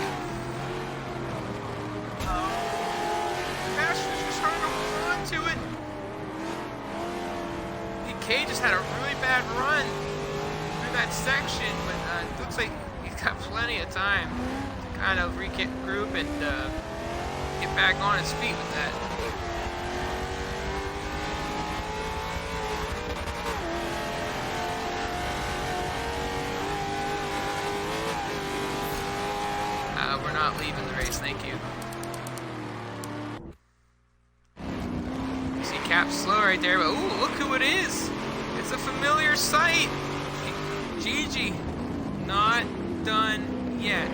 Bash was just trying to hold on to it. PK just had a really bad run through that section, but it looks like he's got plenty of time to kind of regroup and get back on his feet with that. We're not leaving the race, thank you. You see Cap slow right there, but ooh, look who it is! It's a familiar sight! Gigi, not done yet.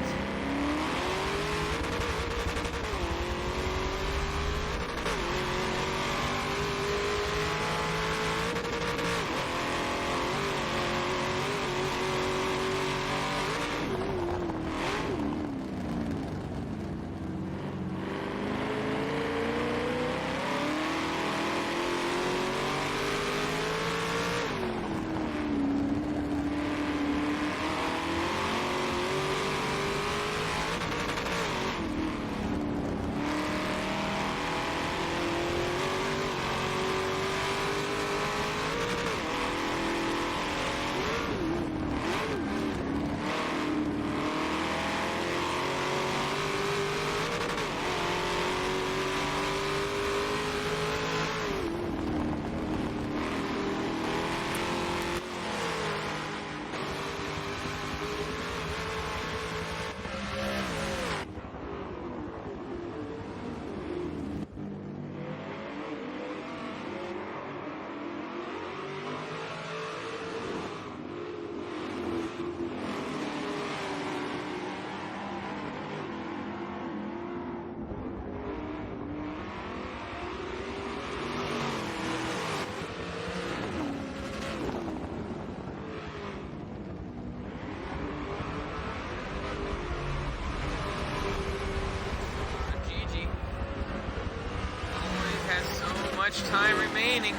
Time remaining.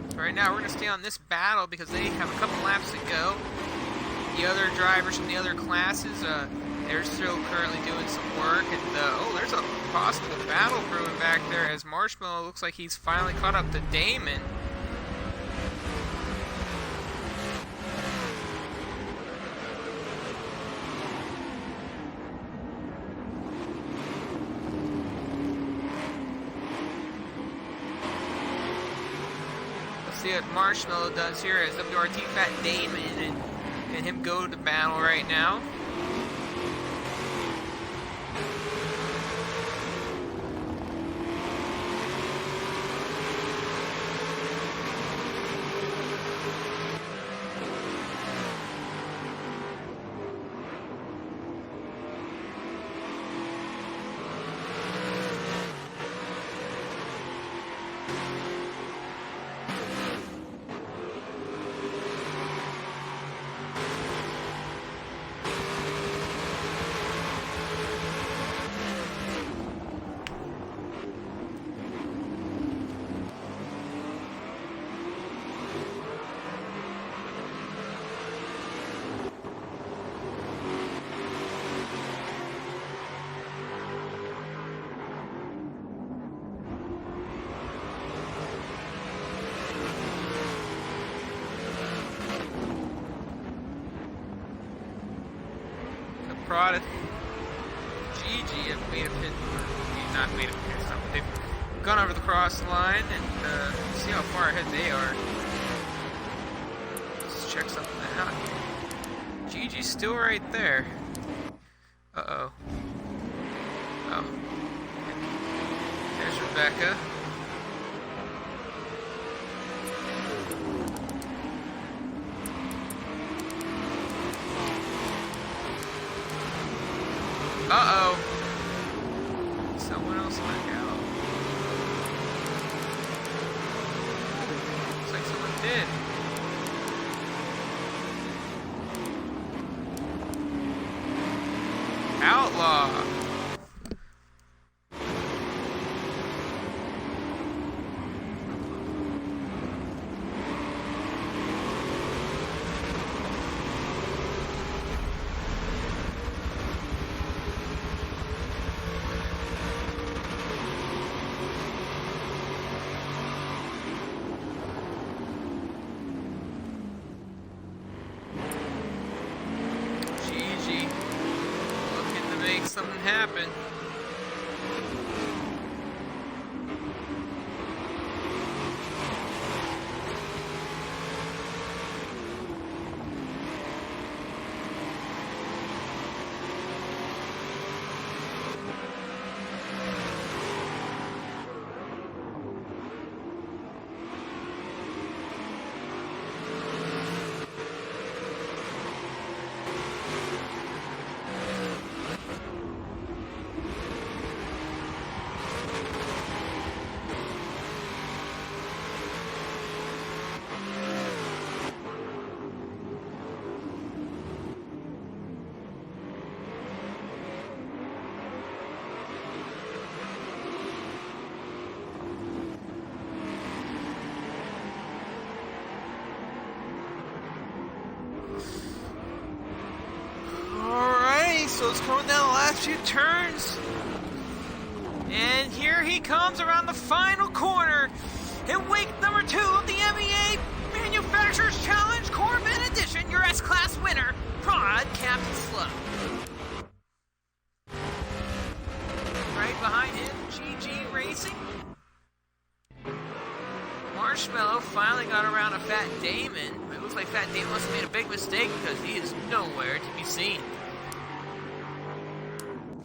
So right now we're going to stay on this battle because they have a couple laps to go. The other drivers from the other classes, they're still currently doing some work, and oh, there's a possible battle brewing back there as Marshmallow looks like he's finally caught up to Damon. See what Marshmallow does here as WRT Fat Damon and him go to battle right now. Product. GG have made a pit, not made a pit stop. They've gone over the cross line and see how far ahead they are. Let's check something out here. GG's still right there. Uh-oh. Oh. There's Rebecca. Uh-oh. Someone else might out. Looks like someone did. Outlaw. Make something happen. So it's going down the last few turns. And here he comes around the final corner. In week number 2 of the MEA Manufacturers Challenge Corvette Edition, your S-Class winner, Prod Captain Slow. Right behind him, GG Racing. Marshmallow finally got around a Fat Damon. It looks like Fat Damon must have made a big mistake because he is nowhere to be seen.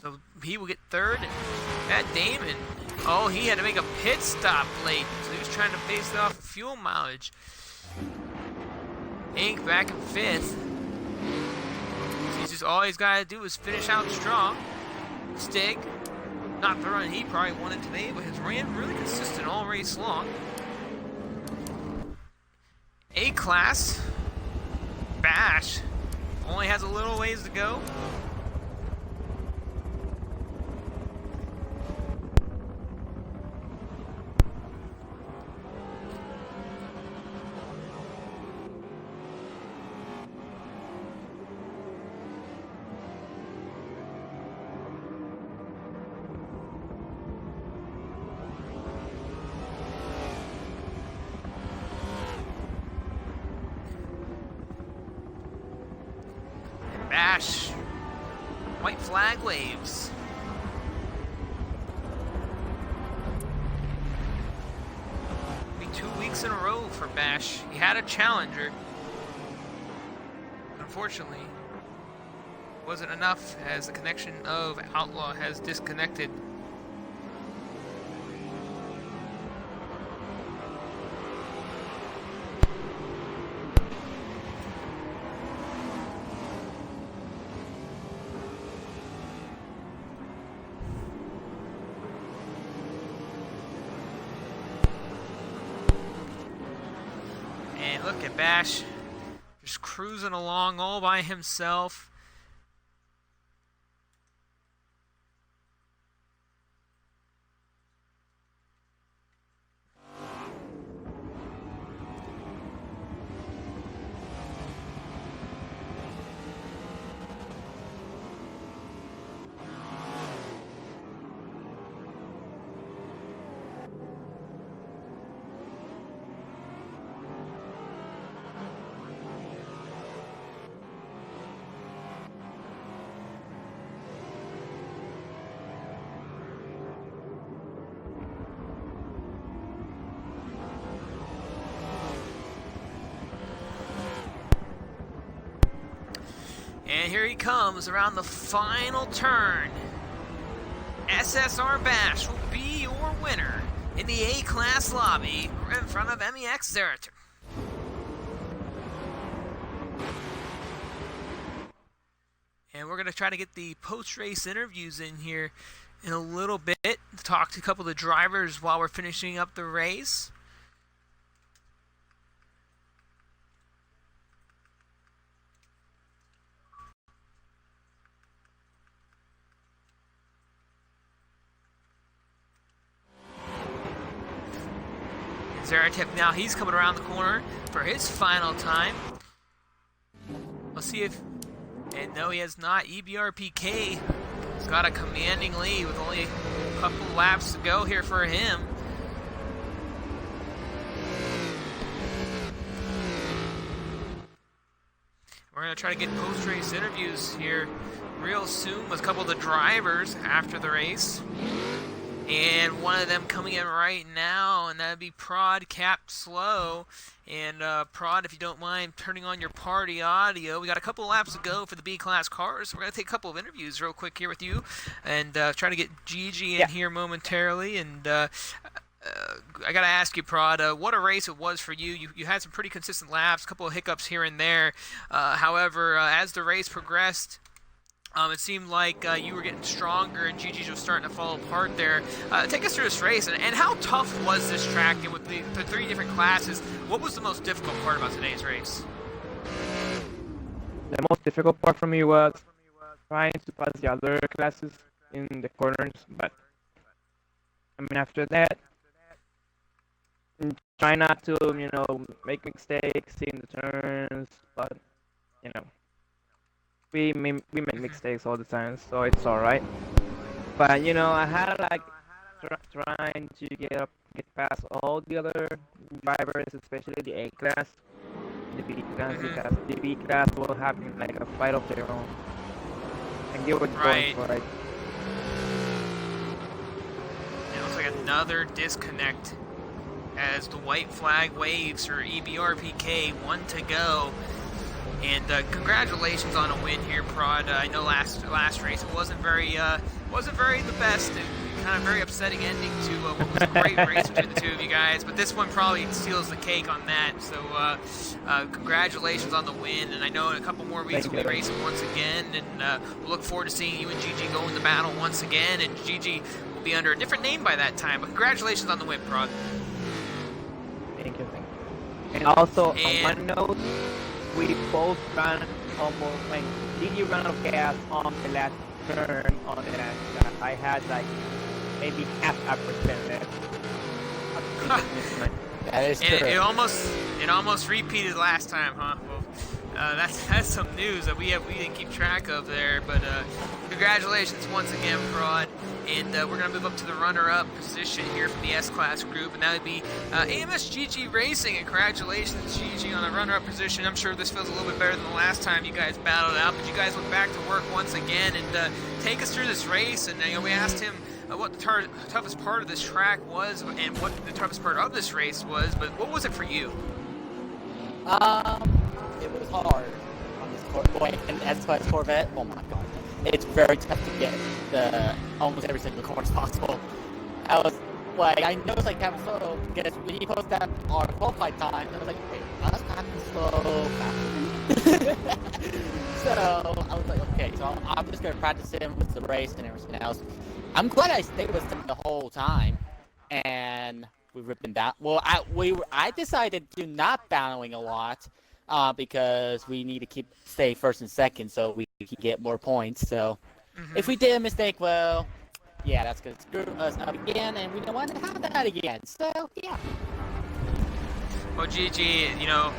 So he will get third. And Fat Damon, oh, he had to make a pit stop late. So he was trying to base it off fuel mileage. Ink back in 5th. He's just all he's got to do is finish out strong. Stig, not the run he probably wanted today, but has ran really consistent all race long. A-Class, Bash, only has a little ways to go. Bash. White flag waves. Be 2 weeks 6 in a row for Bash. He had a challenger. Unfortunately, wasn't enough as the connection of Outlaw has disconnected. And look at Bash, just cruising along all by himself. And here he comes around the final turn. SSR Bash will be your winner in the A-Class lobby in front of MEX Zerator. And we're going to try to get the post-race interviews in here in a little bit to talk to a couple of the drivers while we're finishing up the race. Zeratip now, he's coming around the corner for his final time. Let's see if, and no, he has not. EBRPK has got a commanding lead with only a couple laps to go here for him. We're going to try to get post-race interviews here real soon with a couple of the drivers after the race. And one of them coming in right now, and that would be Prod Cap Slow. And Prod, if you don't mind turning on your party audio, we got a couple of laps to go for the B-Class cars. We're going to take a couple of interviews real quick here with you and try to get Gigi in here momentarily. And I got to ask you, Prod, what a race it was for you. You had some pretty consistent laps, a couple of hiccups here and there. However, as the race progressed, it seemed like you were getting stronger and Gigi's was starting to fall apart there. Take us through this race, and how tough was this track? And with the 3 different classes, what was the most difficult part about today's race? The most difficult part for me was trying to pass the other classes in the corners, but I mean, after that, try not to, make mistakes in the turns, but, we make mistakes all the time, so it's alright. But I had like trying to get past all the other drivers, especially the A class, the B class, because the B class will have like a fight of their own, and they were going for it. It looks like another disconnect as the white flag waves for EBRPK. 1 to go. And congratulations on a win here, Prod. I know last race it wasn't very the best. Kind of very upsetting ending to what was a great race between the two of you guys. But this one probably steals the cake on that. So congratulations on the win. And I know in a couple more weeks we'll be racing once again. And we'll look forward to seeing you and Gigi go in the battle once again. And Gigi will be under a different name by that time. But congratulations on the win, Prod. Thank you. And also, on one note, we both ran almost like Gigi ran out of gas on the last turn on the last lap. I had like maybe half a percent left. That is true. It almost repeated last time, huh? Well, that's some news that we didn't keep track of there. But congratulations once again, Prod. And we're going to move up to the runner-up position here from the S-Class group, and that would be AMS GG Racing. And congratulations, Gigi, on the runner-up position. I'm sure this feels a little bit better than the last time you guys battled out, but you guys went back to work once again. And take us through this race. And we asked him what the toughest part of this track was and what the toughest part of this race was, but what was it for you? It was hard on this Corvette, and as far as Corvette, oh my god, it's very tough to get the almost every single corner possible. I was like, I noticed like having slow because when he posted that our qualified time, I was like, wait, I was kind of slow. So I was like, okay, so I'm just gonna practice him with the race and everything else. I'm glad I stayed with him the whole time, and we ripped him down. Well, I decided to not battling a lot because we need to stay first and second so we can get more points. So if we did a mistake, well, yeah, that's gonna screw us up again, and we don't want to have that again. So yeah. Well, GG, you know,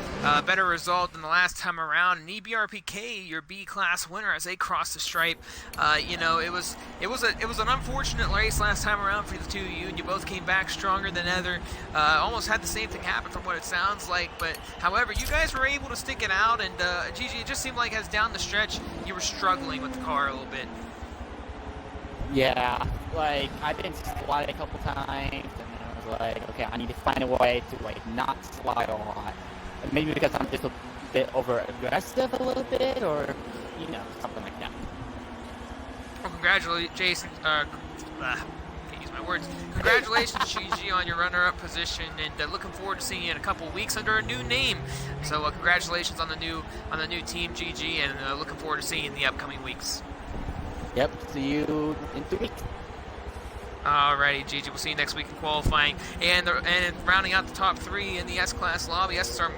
better result than the last time around. And EBRPK, your B-class winner, as they crossed the stripe. You know, it was an unfortunate race last time around for the two of you, and you both came back stronger than ever. Almost had the same thing happen from what it sounds like, but however, you guys were able to stick it out. And GG, it just seemed like as down the stretch, you were struggling with the car a little bit. Yeah, like I've been sliding a couple times, and I was like, okay, I need to find a way to like not slide a lot. And maybe because I'm just a bit over aggressive a little bit, or you know, something like that. Well, congratulations, can't use my words. Congratulations, GG, on your runner-up position, and looking forward to seeing you in a couple weeks under a new name. So congratulations on the new team, GG, and looking forward to seeing you in the upcoming weeks. Yep, see you in 2 weeks. Alrighty, GG, we'll see you next week in qualifying. And rounding out the top three in the S-Class lobby, SSR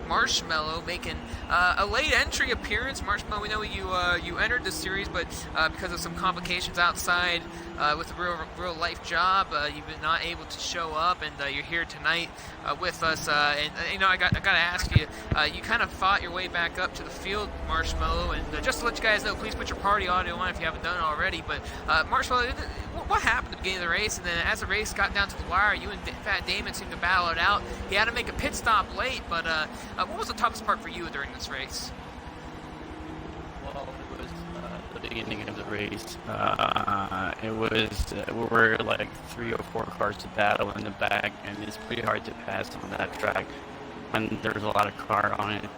Marshmallow making a late entry appearance. Marshmallow, we know you entered the series, but because of some complications outside with a real life job, you've been not able to show up, and you're here tonight with us. And you know, I got to ask you, you kind of fought your way back up to the field, Marshmallow, and just to let you guys know, please put your party audio on if you haven't done it already. But Marshmallow, what happened at the beginning of the race, and then as the race got down to the wire, you and Fat Damon seemed to battle it out. He had to make a pit stop late, but what was the toughest part for you during this race? Well, it was the beginning of the race. It was we were like 3 or 4 cars to battle in the back, and it's pretty hard to pass on that track when there's a lot of car on it.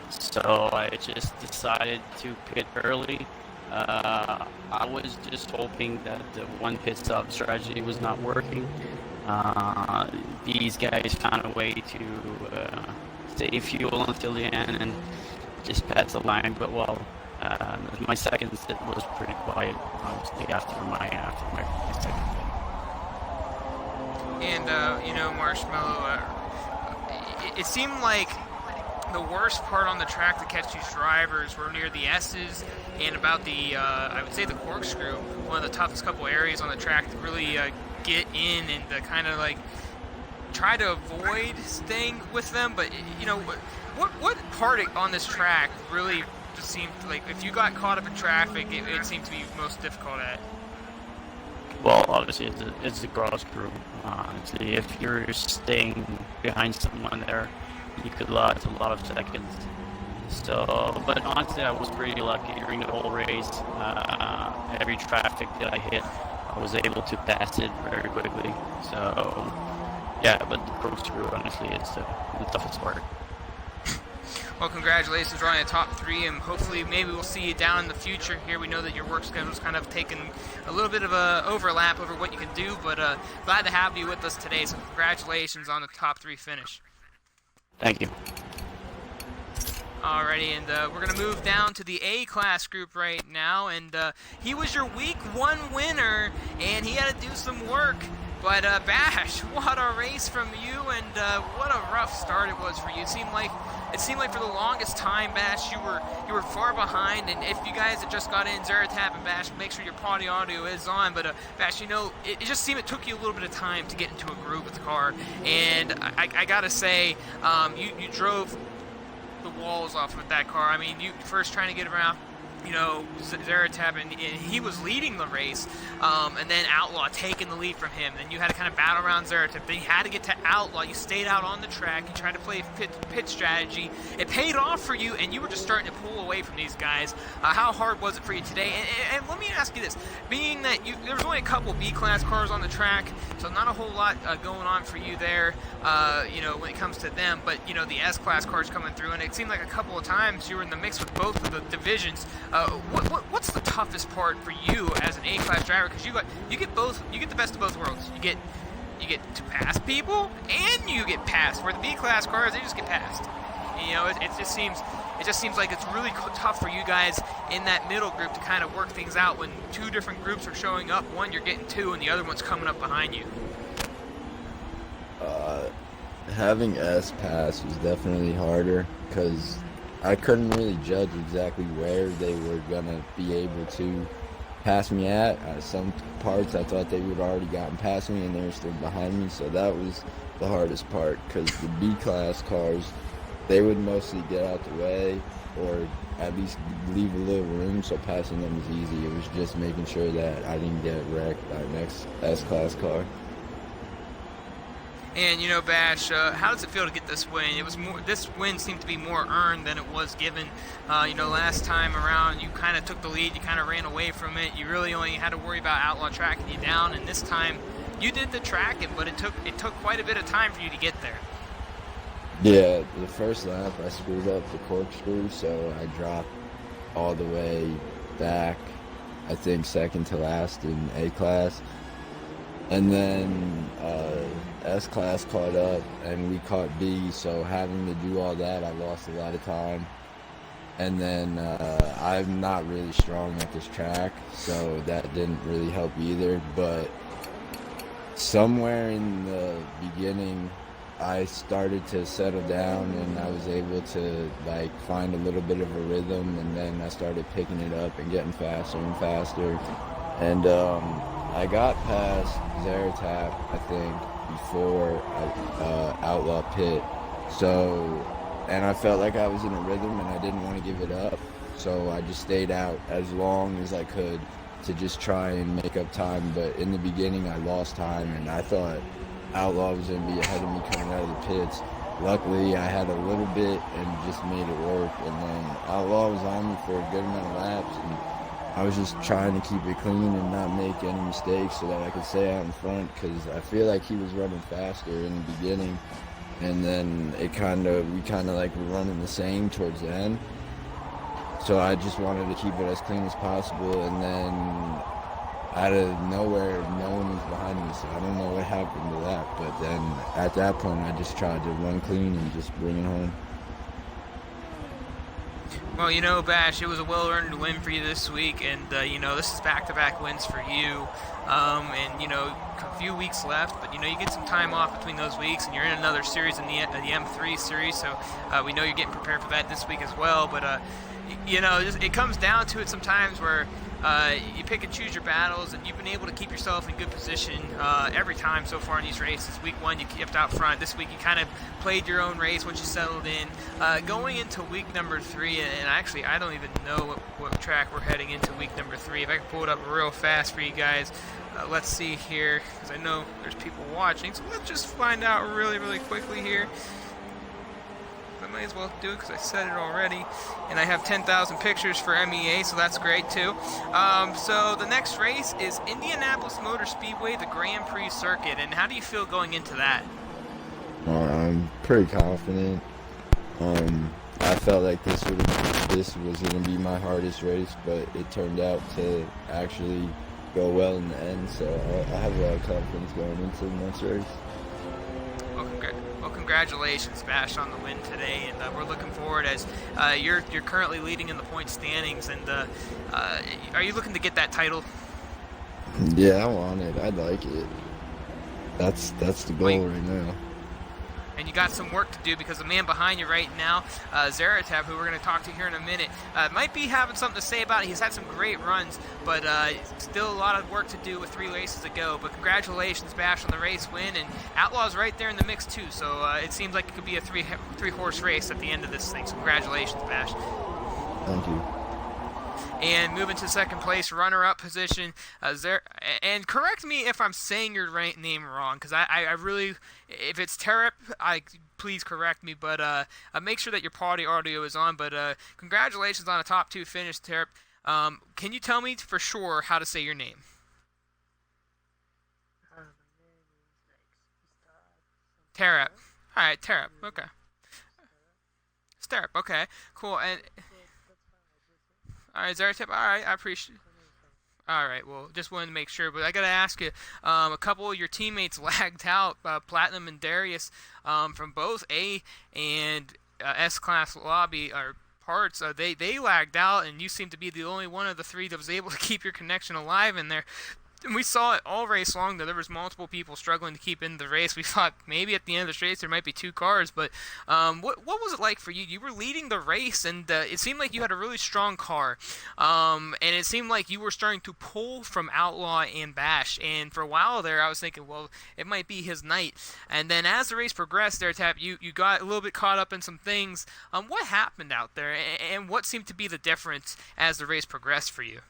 So I just decided to pit early. I was just hoping that the one pit stop strategy was not working. These guys found a way to save fuel until the end and just pass the line. But well, my second set was pretty quiet, obviously after my second pit. And you know, Marshmallow, it seemed like the worst part on the track to catch these drivers were near the S's and about the, I would say the corkscrew, one of the toughest couple areas on the track to really get in and kind of like try to avoid staying with them. But you know, what part on this track really just seemed like if you got caught up in traffic, it seemed to be most difficult at? Well, obviously it's the corkscrew. See, if you're staying behind someone there, you could lose a lot of seconds. So, but honestly, I was pretty lucky during the whole race. Every traffic that I hit, I was able to pass it very quickly. So, yeah, but the corkscrew, honestly, is the toughest part. Well, congratulations on the top 3, and hopefully maybe we'll see you down in the future here. We know that your work schedule's kind of taken a little bit of a overlap over what you can do, but glad to have you with us today, so congratulations on the top 3 finish. Thank you. Alrighty, and we're going to move down to the A-Class group right now, and he was your week 1 winner, and he had to do some work. But Bash, what a race from you, and what a rough start it was for you. It seemed like for the longest time, Bash, you were far behind. And if you guys had just got in, Zeratab and Bash, make sure your party audio is on. But Bash, you know, it just seemed it took you a little bit of time to get into a groove with the car. And I gotta say, you drove the walls off with that car. I mean, you first trying to get around you know, Zeratab, and he was leading the race, and then Outlaw taking the lead from him. Then you had to kind of battle around Zeratab. Then you had to get to Outlaw. You stayed out on the track. You tried to play pit strategy. It paid off for you, and you were just starting to pull away from these guys. How hard was it for you today? And let me ask you this. Being that there was only a couple B-class cars on the track, so not a whole lot going on for you there, you know, when it comes to them. But, you know, the S-class cars coming through, and it seemed like a couple of times you were in the mix with both of the divisions. What's the toughest part for you as an A-class driver? Because you get the best of both worlds. You get to pass people, and you get passed. Where the B-class cars, they just get passed. You know, it just seems like it's really tough for you guys in that middle group to kind of work things out when two different groups are showing up. One you're getting two, and the other one's coming up behind you. Having S pass was definitely harder because I couldn't really judge exactly where they were gonna be able to pass me at. Some parts I thought they would have already gotten past me and they were still behind me, so that was the hardest part because the B-class cars, they would mostly get out the way or at least leave a little room, so passing them was easy. It was just making sure that I didn't get wrecked by the next S-class car. And, you know, Bash, how does it feel to get this win? This win seemed to be more earned than it was given. You know, last time around, you kind of took the lead, you kind of ran away from it. You really only had to worry about Outlaw tracking you down, and this time you did the tracking, but it took quite a bit of time for you to get there. Yeah, the first lap I screwed up the corkscrew, so I dropped all the way back, I think second to last in A-class. And then S-class caught up, and we caught B, so having to do all that, I lost a lot of time. And then I'm not really strong at this track, so that didn't really help either. But somewhere in the beginning, I started to settle down, and I was able to like find a little bit of a rhythm, and then I started picking it up and getting faster and faster. And I got past Zeratab, I think, before Outlaw pit. So, and I felt like I was in a rhythm and I didn't want to give it up. So I just stayed out as long as I could to just try and make up time. But in the beginning, I lost time and I thought Outlaw was going to be ahead of me coming out of the pits. Luckily, I had a little bit and just made it work. And then Outlaw was on me for a good amount of laps. And I was just trying to keep it clean and not make any mistakes so that I could stay out in front because I feel like he was running faster in the beginning, and then we kind of like were running the same towards the end. So I just wanted to keep it as clean as possible, and then out of nowhere, no one was behind me, so I don't know what happened to that. But then at that point, I just tried to run clean and just bring it home. Well, you know, Bash, it was a well-earned win for you this week, and, you know, this is back-to-back wins for you. And, you know, a few weeks left, but, you know, you get some time off between those weeks, and you're in another series in the M3 series, so we know you're getting prepared for that this week as well. But, you know, it comes down to it sometimes where you pick and choose your battles, and you've been able to keep yourself in good position every time so far in these races. Week 1, you kept out front. This week, you kind of played your own race once you settled in. Going into week number 3, and actually, I don't even know what track we're heading into week number 3. If I can pull it up real fast for you guys. Let's see here, because I know there's people watching, so let's just find out really, really quickly here. I might as well do it because I said it already. And I have 10,000 pictures for MEA, so that's great too. So the next race is Indianapolis Motor Speedway, the Grand Prix circuit. And how do you feel going into that? I'm pretty confident. I felt like this was going to be my hardest race, but it turned out to actually go well in the end. So I have a lot of confidence going into the next race. Well, congratulations, Bash, on the win today, and we're looking forward as you're currently leading in the point standings. And are you looking to get that title? Yeah, I want it. I'd like it. That's the goal right now. And you got some work to do because the man behind you right now, Zeratab, who we're going to talk to here in a minute, might be having something to say about it. He's had some great runs, but still a lot of work to do with 3 races to go. But congratulations, Bash, on the race win. And Outlaw's right there in the mix, too. So it seems like it could be a three-horse race at the end of this thing. So congratulations, Bash. Thank you. and moving to second place, runner-up position. And correct me if I'm saying your name wrong, because I really, if it's Terep, please correct me. But make sure that your party audio is on. But congratulations on a top 2 finish, Terep. Can you tell me for sure how to say your name? Terep. All right, Terep. Okay. Terep. Okay. Cool. And all right, Zaratep. All right, I appreciate. All right. Well, just wanted to make sure, but I gotta ask you. A couple of your teammates lagged out. Platinum and Darius, from both A and S-class lobby or parts. They lagged out, and you seem to be the only one of the 3 that was able to keep your connection alive in there. And we saw it all race long that there was multiple people struggling to keep in the race. We thought maybe at the end of the race there might be 2 cars, but what was it like for you? You were leading the race, and it seemed like you had a really strong car, and it seemed like you were starting to pull from Outlaw and Bash. And for a while there, I was thinking, well, it might be his night. And then as the race progressed, there, Tap, you got a little bit caught up in some things. What happened out there, and what seemed to be the difference as the race progressed for you?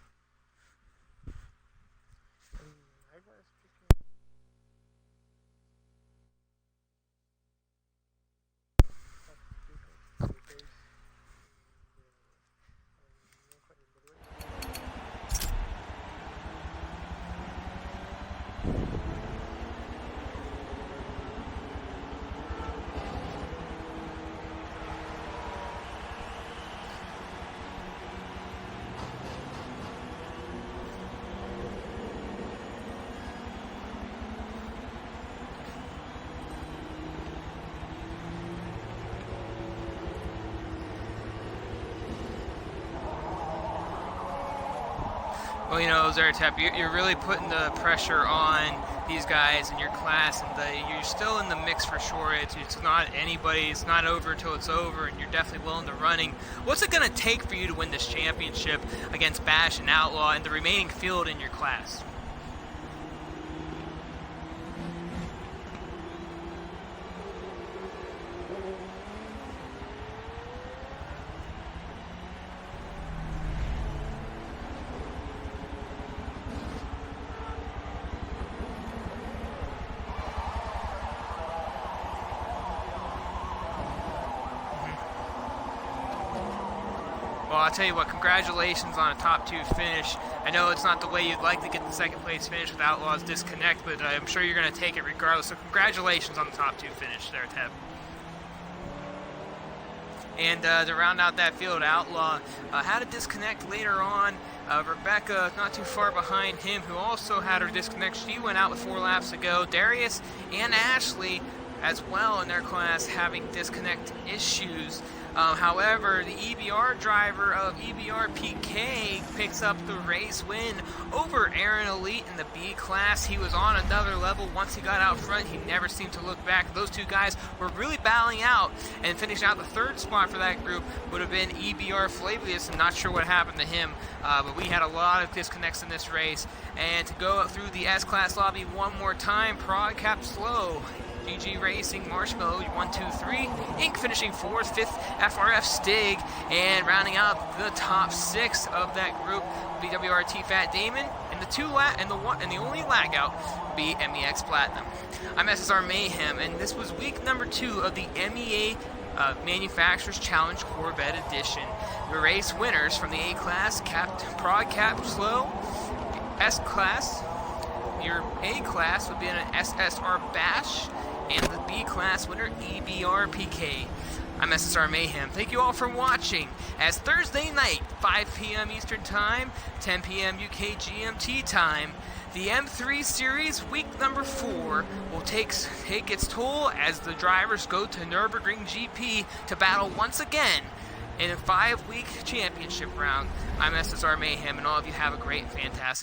Well, you know, Zaratep, you're really putting the pressure on these guys in your class, and you're still in the mix for sure. It's not anybody, it's not over until it's over, and you're definitely well in the running. What's it going to take for you to win this championship against Bash and Outlaw and the remaining field in your class? Well, I'll tell you what, congratulations on a top 2 finish. I know it's not the way you'd like to get the second place finish with Outlaw's disconnect, but I'm sure you're going to take it regardless. So congratulations on the top 2 finish there, Teb. And to round out that field, Outlaw had a disconnect later on. Rebecca, not too far behind him, who also had her disconnect. She went out with 4 laps to go. Darius and Ashley as well in their class having disconnect issues. However, the EBR driver of EBR PK picks up the race win over Aaron Elite in the B class. He was on another level. Once he got out front, he never seemed to look back. Those 2 guys were really battling out, and finishing out the 3rd spot for that group would have been EBR Flavius, and not sure what happened to him, but we had a lot of disconnects in this race. And to go through the S-Class lobby one more time, Prod Cap Slow, GG Racing, Marshmallow, 1, 2, 3. Inc. finishing 4th, 5th, FRF Stig, and rounding out the top 6 of that group, BWRT Fat Damon, and the only lag out be MEX Platinum. I'm SSR Mayhem, and this was week number 2 of the MEA Manufacturers Challenge Corvette Edition. The race winners from the A class, Prod Cap Slow, S class. Your A class would be an SSR Bash, and the B class winner, EBR PK. I'm SSR Mayhem. Thank you all for watching. As Thursday night, 5 p.m. Eastern Time, 10 p.m. UK GMT time, the M3 Series week number 4 will take its toll as the drivers go to Nürburgring GP to battle once again in a 5-week championship round. I'm SSR Mayhem, and all of you have a great, fantastic